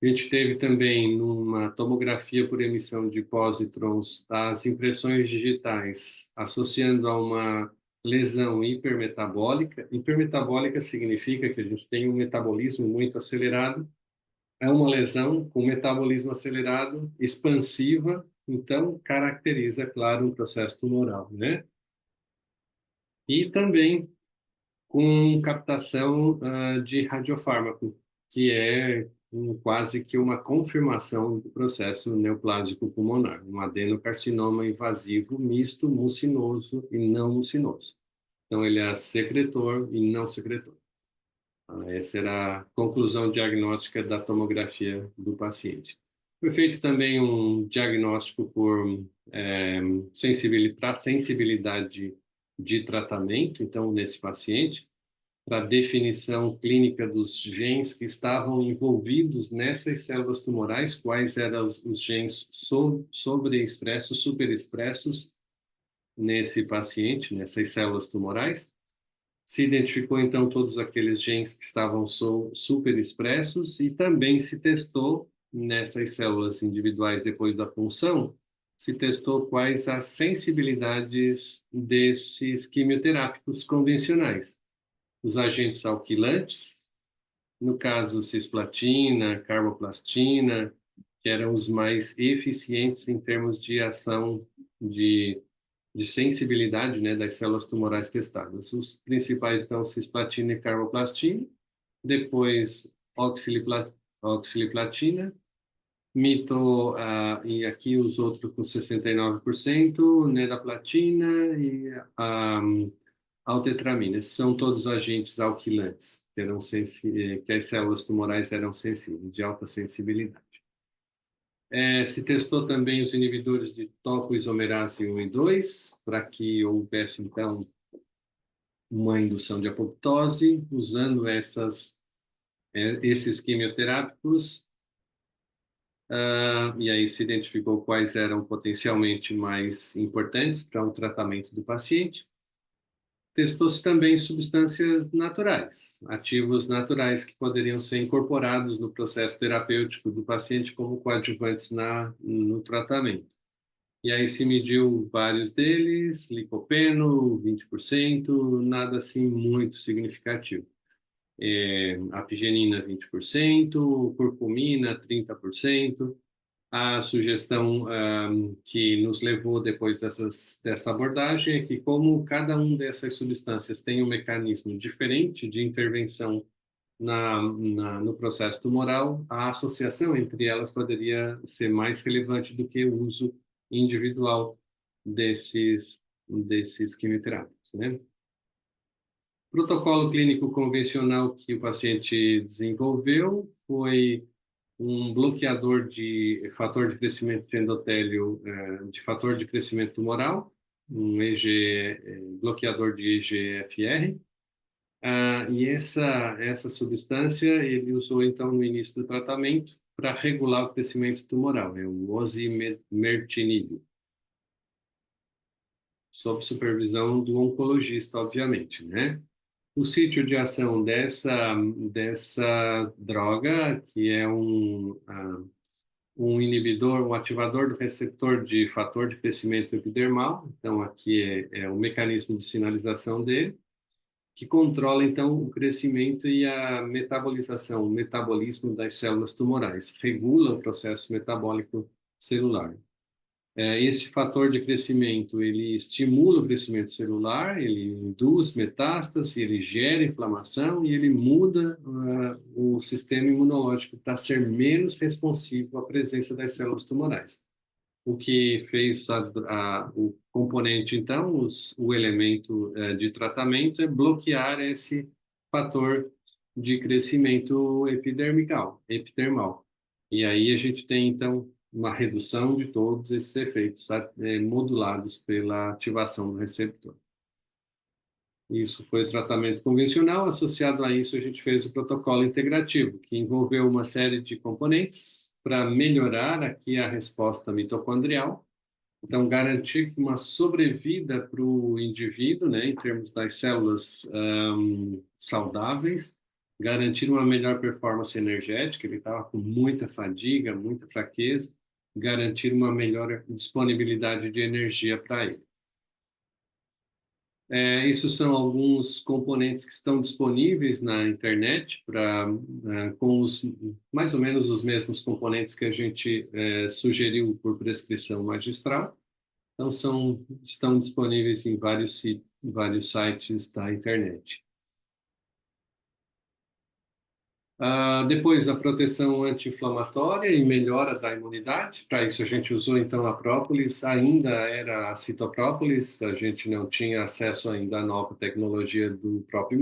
A gente teve também, numa tomografia por emissão de pósitrons, as impressões digitais associando a uma lesão hipermetabólica. Hipermetabólica significa que a gente tem um metabolismo muito acelerado. É uma lesão com metabolismo acelerado, expansiva, então caracteriza, claro, um processo tumoral, né? E também com captação de radiofármaco, que é quase que uma confirmação do processo neoplásico pulmonar, um adenocarcinoma invasivo misto mucinoso e não mucinoso. Então, ele é secretor e não secretor. Essa era a conclusão diagnóstica da tomografia do paciente. Foi feito também um diagnóstico por sensibilidade de tratamento, então, nesse paciente, para definição clínica dos genes que estavam envolvidos nessas células tumorais, quais eram os genes sobreexpressos, superexpressos nesse paciente, nessas células tumorais. Se identificou, então, todos aqueles genes que estavam superexpressos e também se testou nessas células individuais depois da punção, se testou quais as sensibilidades desses quimioterápicos convencionais. Os agentes alquilantes, no caso cisplatina, carboplastina, que eram os mais eficientes em termos de ação de sensibilidade, né, das células tumorais testadas. Os principais são cisplatina e carboplastina, depois oxaliplatina, e aqui os outros com 69%, neraplatina e altetramina. São todos agentes alquilantes, que as células tumorais eram sensíveis, de alta sensibilidade. Se testou também os inibidores de topoisomerase 1 e 2, para que houvesse, então, uma indução de apoptose, usando esses quimioterápicos, e aí se identificou quais eram potencialmente mais importantes para o tratamento do paciente. Testou-se também substâncias naturais, ativos naturais que poderiam ser incorporados no processo terapêutico do paciente como coadjuvantes no tratamento. E aí se mediu vários deles, licopeno, 20%, nada assim muito significativo. Apigenina, 20%, curcumina, 30%. A sugestão que nos levou depois dessa abordagem é que, como cada uma dessas substâncias tem um mecanismo diferente de intervenção no processo tumoral, a associação entre elas poderia ser mais relevante do que o uso individual desses quimioterápicos, né? Protocolo clínico convencional que o paciente desenvolveu foi um bloqueador de fator de crescimento de endotélio, de fator de crescimento tumoral, um bloqueador de EGFR. E essa substância ele usou, então, no início do tratamento para regular o crescimento tumoral, é o osimertinib, sob supervisão do oncologista, obviamente, né? O sítio de ação dessa droga, que é um inibidor, um ativador do receptor de fator de crescimento epidermal, então aqui é o mecanismo de sinalização dele, que controla, então, o crescimento e a metabolização, o metabolismo das células tumorais, regula o processo metabólico celular. Esse fator de crescimento, ele estimula o crescimento celular, ele induz metástase, ele gera inflamação e ele muda o sistema imunológico para ser menos responsivo à presença das células tumorais. O que fez o componente, então, o elemento de tratamento é bloquear esse fator de crescimento epidermal. E aí a gente tem, então, uma redução de todos esses efeitos modulados pela ativação do receptor. Isso foi o tratamento convencional. Associado a isso, a gente fez o protocolo integrativo, que envolveu uma série de componentes para melhorar aqui a resposta mitocondrial. Então, garantir uma sobrevida para o indivíduo, né, em termos das células saudáveis, garantir uma melhor performance energética, ele estava com muita fadiga, muita fraqueza, garantir uma melhor disponibilidade de energia para ele. Isso são alguns componentes que estão disponíveis na internet com mais ou menos os mesmos componentes que a gente sugeriu por prescrição magistral. Então, estão disponíveis em vários sites da internet. Depois, a proteção anti-inflamatória e melhora da imunidade. Para isso, a gente usou, então, a própolis. Ainda era a citoprópolis, a gente não tinha acesso ainda à nova tecnologia do PrOP+,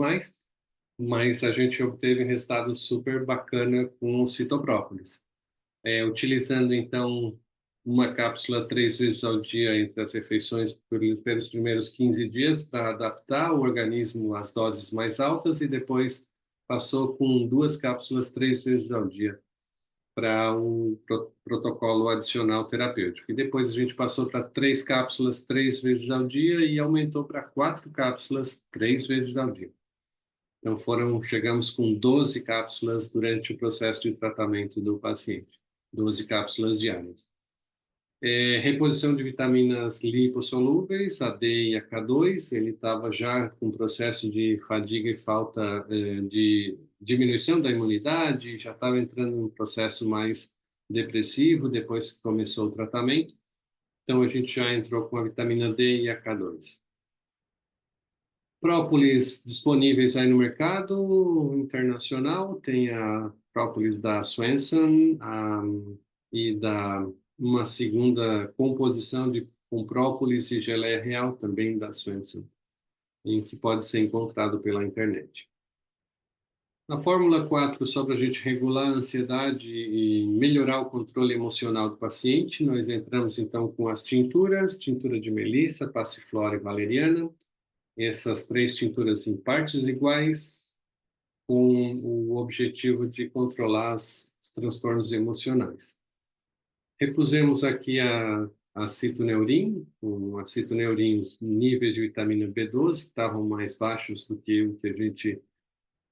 mas a gente obteve um resultado super bacana com o citoprópolis. Utilizando, então, uma cápsula 3 vezes ao dia entre as refeições pelos primeiros 15 dias para adaptar o organismo às doses mais altas e depois passou com 2 cápsulas 3 vezes ao dia para um protocolo adicional terapêutico. E depois a gente passou para 3 cápsulas 3 vezes ao dia e aumentou para 4 cápsulas 3 vezes ao dia. Então chegamos com 12 cápsulas durante o processo de tratamento do paciente, 12 cápsulas diárias. Reposição de vitaminas lipossolúveis, a D e a K2, ele estava já com processo de fadiga e falta de diminuição da imunidade, já estava entrando em um processo mais depressivo depois que começou o tratamento. Então, a gente já entrou com a vitamina D e a K2. Própolis disponíveis aí no mercado internacional, tem a própolis da Swenson e uma segunda composição com própolis e geleia real, também da Swenson, em que pode ser encontrado pela internet. A Fórmula 4, só para a gente regular a ansiedade e melhorar o controle emocional do paciente, nós entramos então com as tinturas, tintura de melissa, passiflora e valeriana, essas 3 tinturas em partes iguais, com o objetivo de controlar os transtornos emocionais. Repusemos aqui a acetoneurin, com acetoneurin, os níveis de vitamina B12 que estavam mais baixos do que o que a gente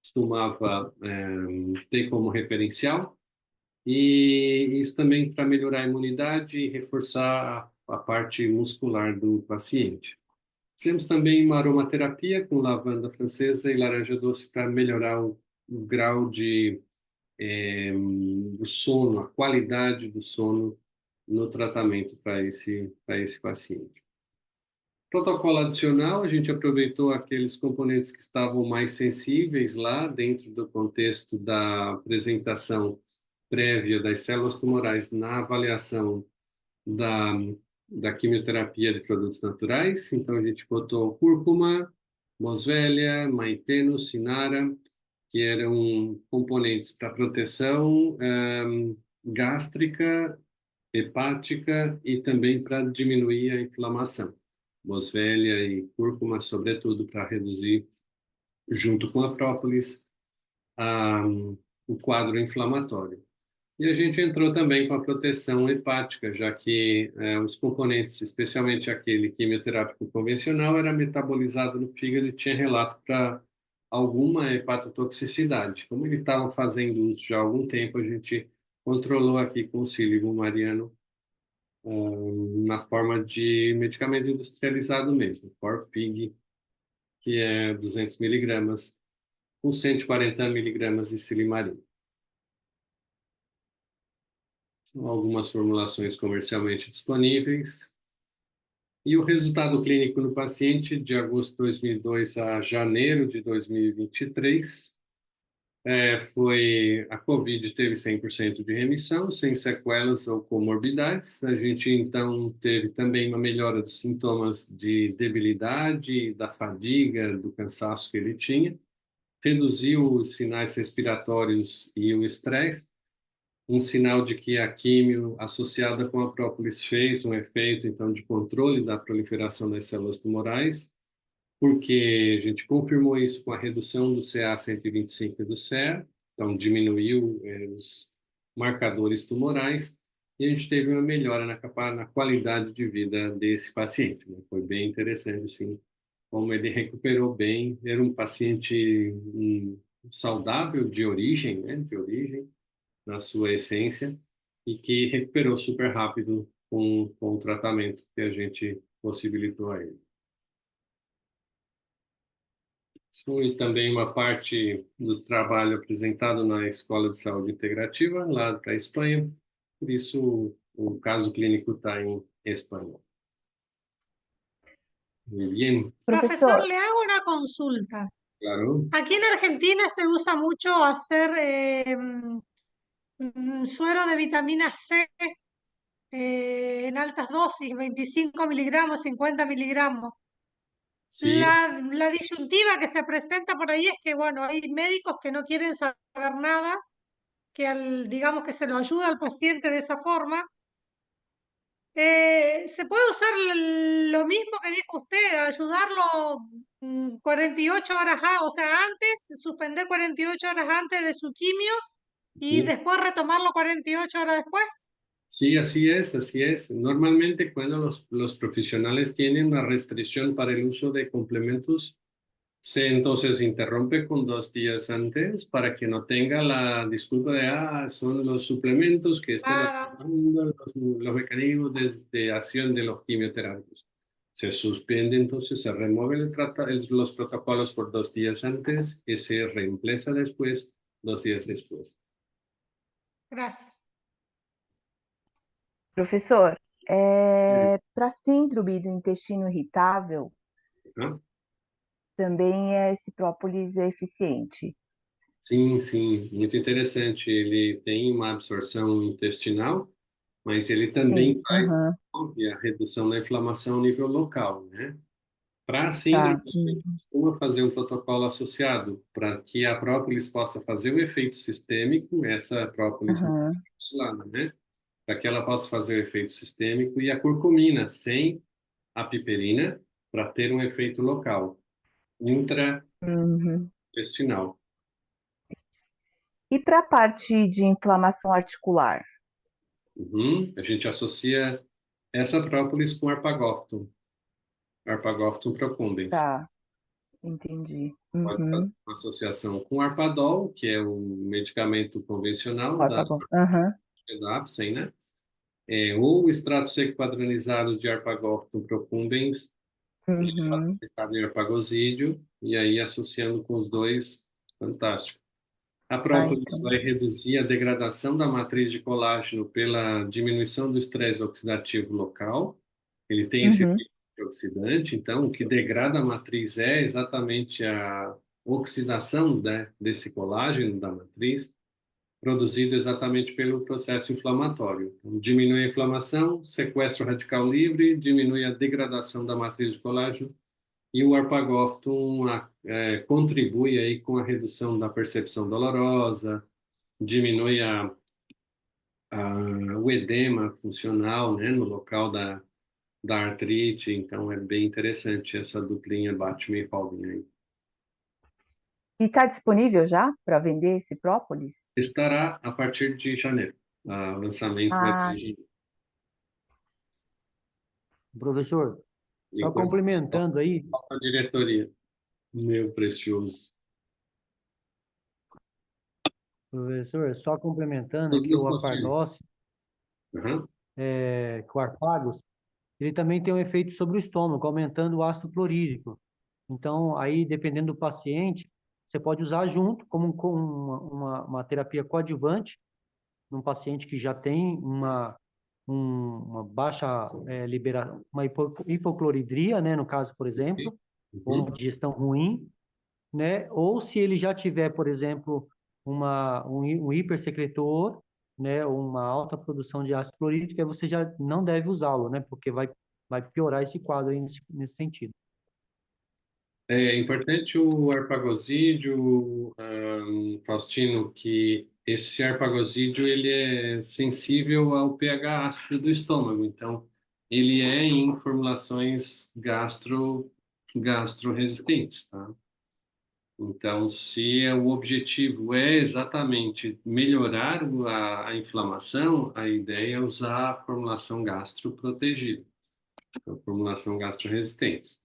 costumava ter como referencial, e isso também para melhorar a imunidade e reforçar a parte muscular do paciente. Fizemos também uma aromaterapia com lavanda francesa e laranja doce para melhorar o grau do sono, a qualidade do sono no tratamento para esse paciente. Protocolo adicional, a gente aproveitou aqueles componentes que estavam mais sensíveis lá dentro do contexto da apresentação prévia das células tumorais na avaliação da quimioterapia de produtos naturais. Então, a gente botou cúrcuma, boswellia, maiteno, cinara, que eram componentes para proteção gástrica, hepática e também para diminuir a inflamação. Boswellia e cúrcuma, sobretudo, para reduzir, junto com a própolis, o quadro inflamatório. E a gente entrou também com a proteção hepática, já que os componentes, especialmente aquele quimioterápico convencional, era metabolizado no fígado e tinha relato para alguma hepatotoxicidade. Como ele estava fazendo uso já há algum tempo, a gente controlou aqui com o síligo mariano na forma de medicamento industrializado mesmo, Forfig, que é 200 miligramas, com 140 miligramas de silimarim. São algumas formulações comercialmente disponíveis. E o resultado clínico no paciente de agosto de 2002 a janeiro de 2023 foi a COVID teve 100% de remissão, sem sequelas ou comorbidades. A gente, então, teve também uma melhora dos sintomas de debilidade, da fadiga, do cansaço que ele tinha. Reduziu os sinais respiratórios e o estresse, um sinal de que a químio associada com a própolis fez um efeito, então, de controle da proliferação das células tumorais, porque a gente confirmou isso com a redução do CA-125 e do CER, então diminuiu os marcadores tumorais, e a gente teve uma melhora na qualidade de vida desse paciente, né? Foi bem interessante, sim, como ele recuperou bem. Era um paciente saudável de origem, né? De origem, na sua essência, e que recuperou super rápido com o tratamento que a gente possibilitou a ele. Foi também uma parte do trabalho apresentado na Escola de Saúde Integrativa, lá da Espanha, por isso o caso clínico está em espanhol. Muy bien, Profesor, Profesor, le hago una consulta. claro. Aquí en Argentina se usa mucho hacer suero de vitamina C en altas dosis, 25 miligramos, 50 miligramos. Sí, La disyuntiva que se presenta por ahí es que, bueno, hay médicos que no quieren saber nada, que digamos que se lo ayuda al paciente de esa forma. ¿Se puede usar lo mismo que dijo usted, ayudarlo 48 horas, o sea, antes, suspender 48 horas antes de su quimio y sí, después retomarlo 48 horas después? sí, así es, así es. Normalmente cuando los profesionales tienen una restricción para el uso de complementos, se entonces interrumpe con 2 días antes para que no tenga la disculpa de, son los suplementos que están Claro. afectando los mecanismos de acción de los quimioterapios. Se suspende, entonces se remueve los protocolos por 2 días antes y se reemplaza después, 2 días después. Gracias. professor, para síndrome do intestino irritável, ¿No? também esse própolis é eficiente. Sim, sim, muito interessante. Ele tem uma absorção intestinal, mas ele também Sim, faz aham, a redução da inflamação a nível local, né? Para a síndrome, tá. a gente costuma fazer um protocolo associado para que a própolis possa fazer o efeito sistêmico, essa própolis Aham, encapsulada, né? Para que ela possa fazer o efeito sistêmico, e a curcumina sem a piperina para ter um efeito local, uhum. intraintestinal. E para a parte de inflamação articular? A gente associa essa própolis com Arpagoptum procumbens. Tá, entendi. Pode fazer Uhum. uma associação com Arpadol, que é um medicamento convencional Ó, tá bom. Aham, da Apsen, né? Ou o extrato seco padronizado de Arpagoptum procumbens, uhum. estado em arpagosídeo, e aí associando com os dois, fantástico. A Tá, própolis então. vai reduzir a degradação da matriz de colágeno pela diminuição do estresse oxidativo local. Ele tem esse Uhum. efeito antioxidante, então o que degrada a matriz é exatamente a oxidação, né, desse colágeno da matriz, produzido exatamente pelo processo inflamatório. Então, diminui a inflamação, sequestra o radical livre, diminui a degradação da matriz de colágeno, e o Arpagoptum contribui aí com a redução da percepção dolorosa, diminui o edema funcional, né, no local da artrite. Então é bem interessante essa duplinha Batman e Robin aí. E está disponível já para vender esse própolis? Estará a partir de janeiro. O lançamento vai Ah, ter Professor, só enquanto complementando aí, a diretoria. Meu precioso. professor, só complementando Tudo aqui o possível. Apardose, Uhum. com o Arpagos, ele também tem um efeito sobre o estômago, aumentando o ácido clorídrico. Então, aí, dependendo do paciente, você pode usar junto como uma terapia coadjuvante num paciente que já tem uma baixa uma hipocloridria, né, no caso, por exemplo, ou Uhum. uma digestão ruim, né? Ou se ele já tiver, por exemplo, um hipersecretor, né, ou uma alta produção de ácido clorídrico, aí você já não deve usá-lo, né? Porque vai piorar esse quadro aí nesse sentido. É importante o arpagosídeo, Faustino, que esse arpagosídeo ele é sensível ao pH ácido do estômago, então ele é em formulações gastro-resistentes, tá? Então, se o objetivo é exatamente melhorar a inflamação, a ideia é usar a formulação gastro-protegida, a formulação gastro-resistente.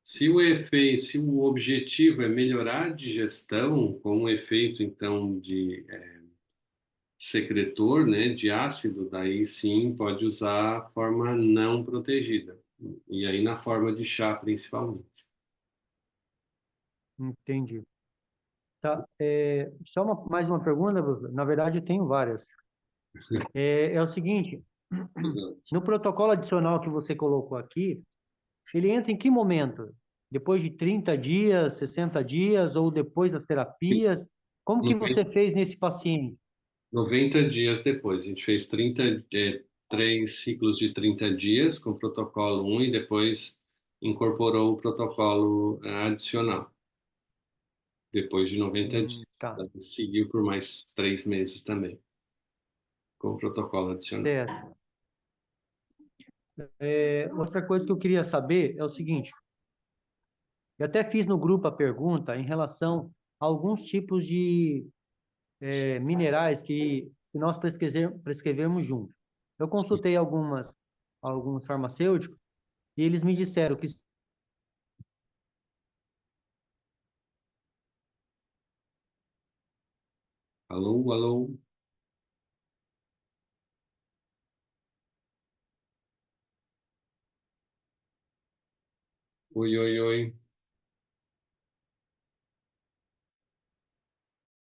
Se o objetivo é melhorar a digestão, com um efeito, então, de secretor, né, de ácido, daí sim pode usar a forma não protegida. E aí na forma de chá, principalmente. Entendi. Tá. Só mais uma pergunta, professor. Na verdade, eu tenho várias. É o seguinte, no protocolo adicional que você colocou aqui, ele entra em que momento? Depois de 30 dias, 60 dias ou depois das terapias? Como que você 90, fez nesse paciente? 90 dias depois. A gente fez 3 ciclos de 30 dias com o protocolo 1 e depois incorporou o protocolo adicional. Depois de 90 dias. Tá, Seguiu por mais 3 meses também, com o protocolo adicional. certo. Outra coisa que eu queria saber é o seguinte, eu até fiz no grupo a pergunta em relação a alguns tipos de minerais que, se nós prescrevermos juntos. Eu consultei alguns farmacêuticos e eles me disseram que Alô, alô. Oi, oi, oi.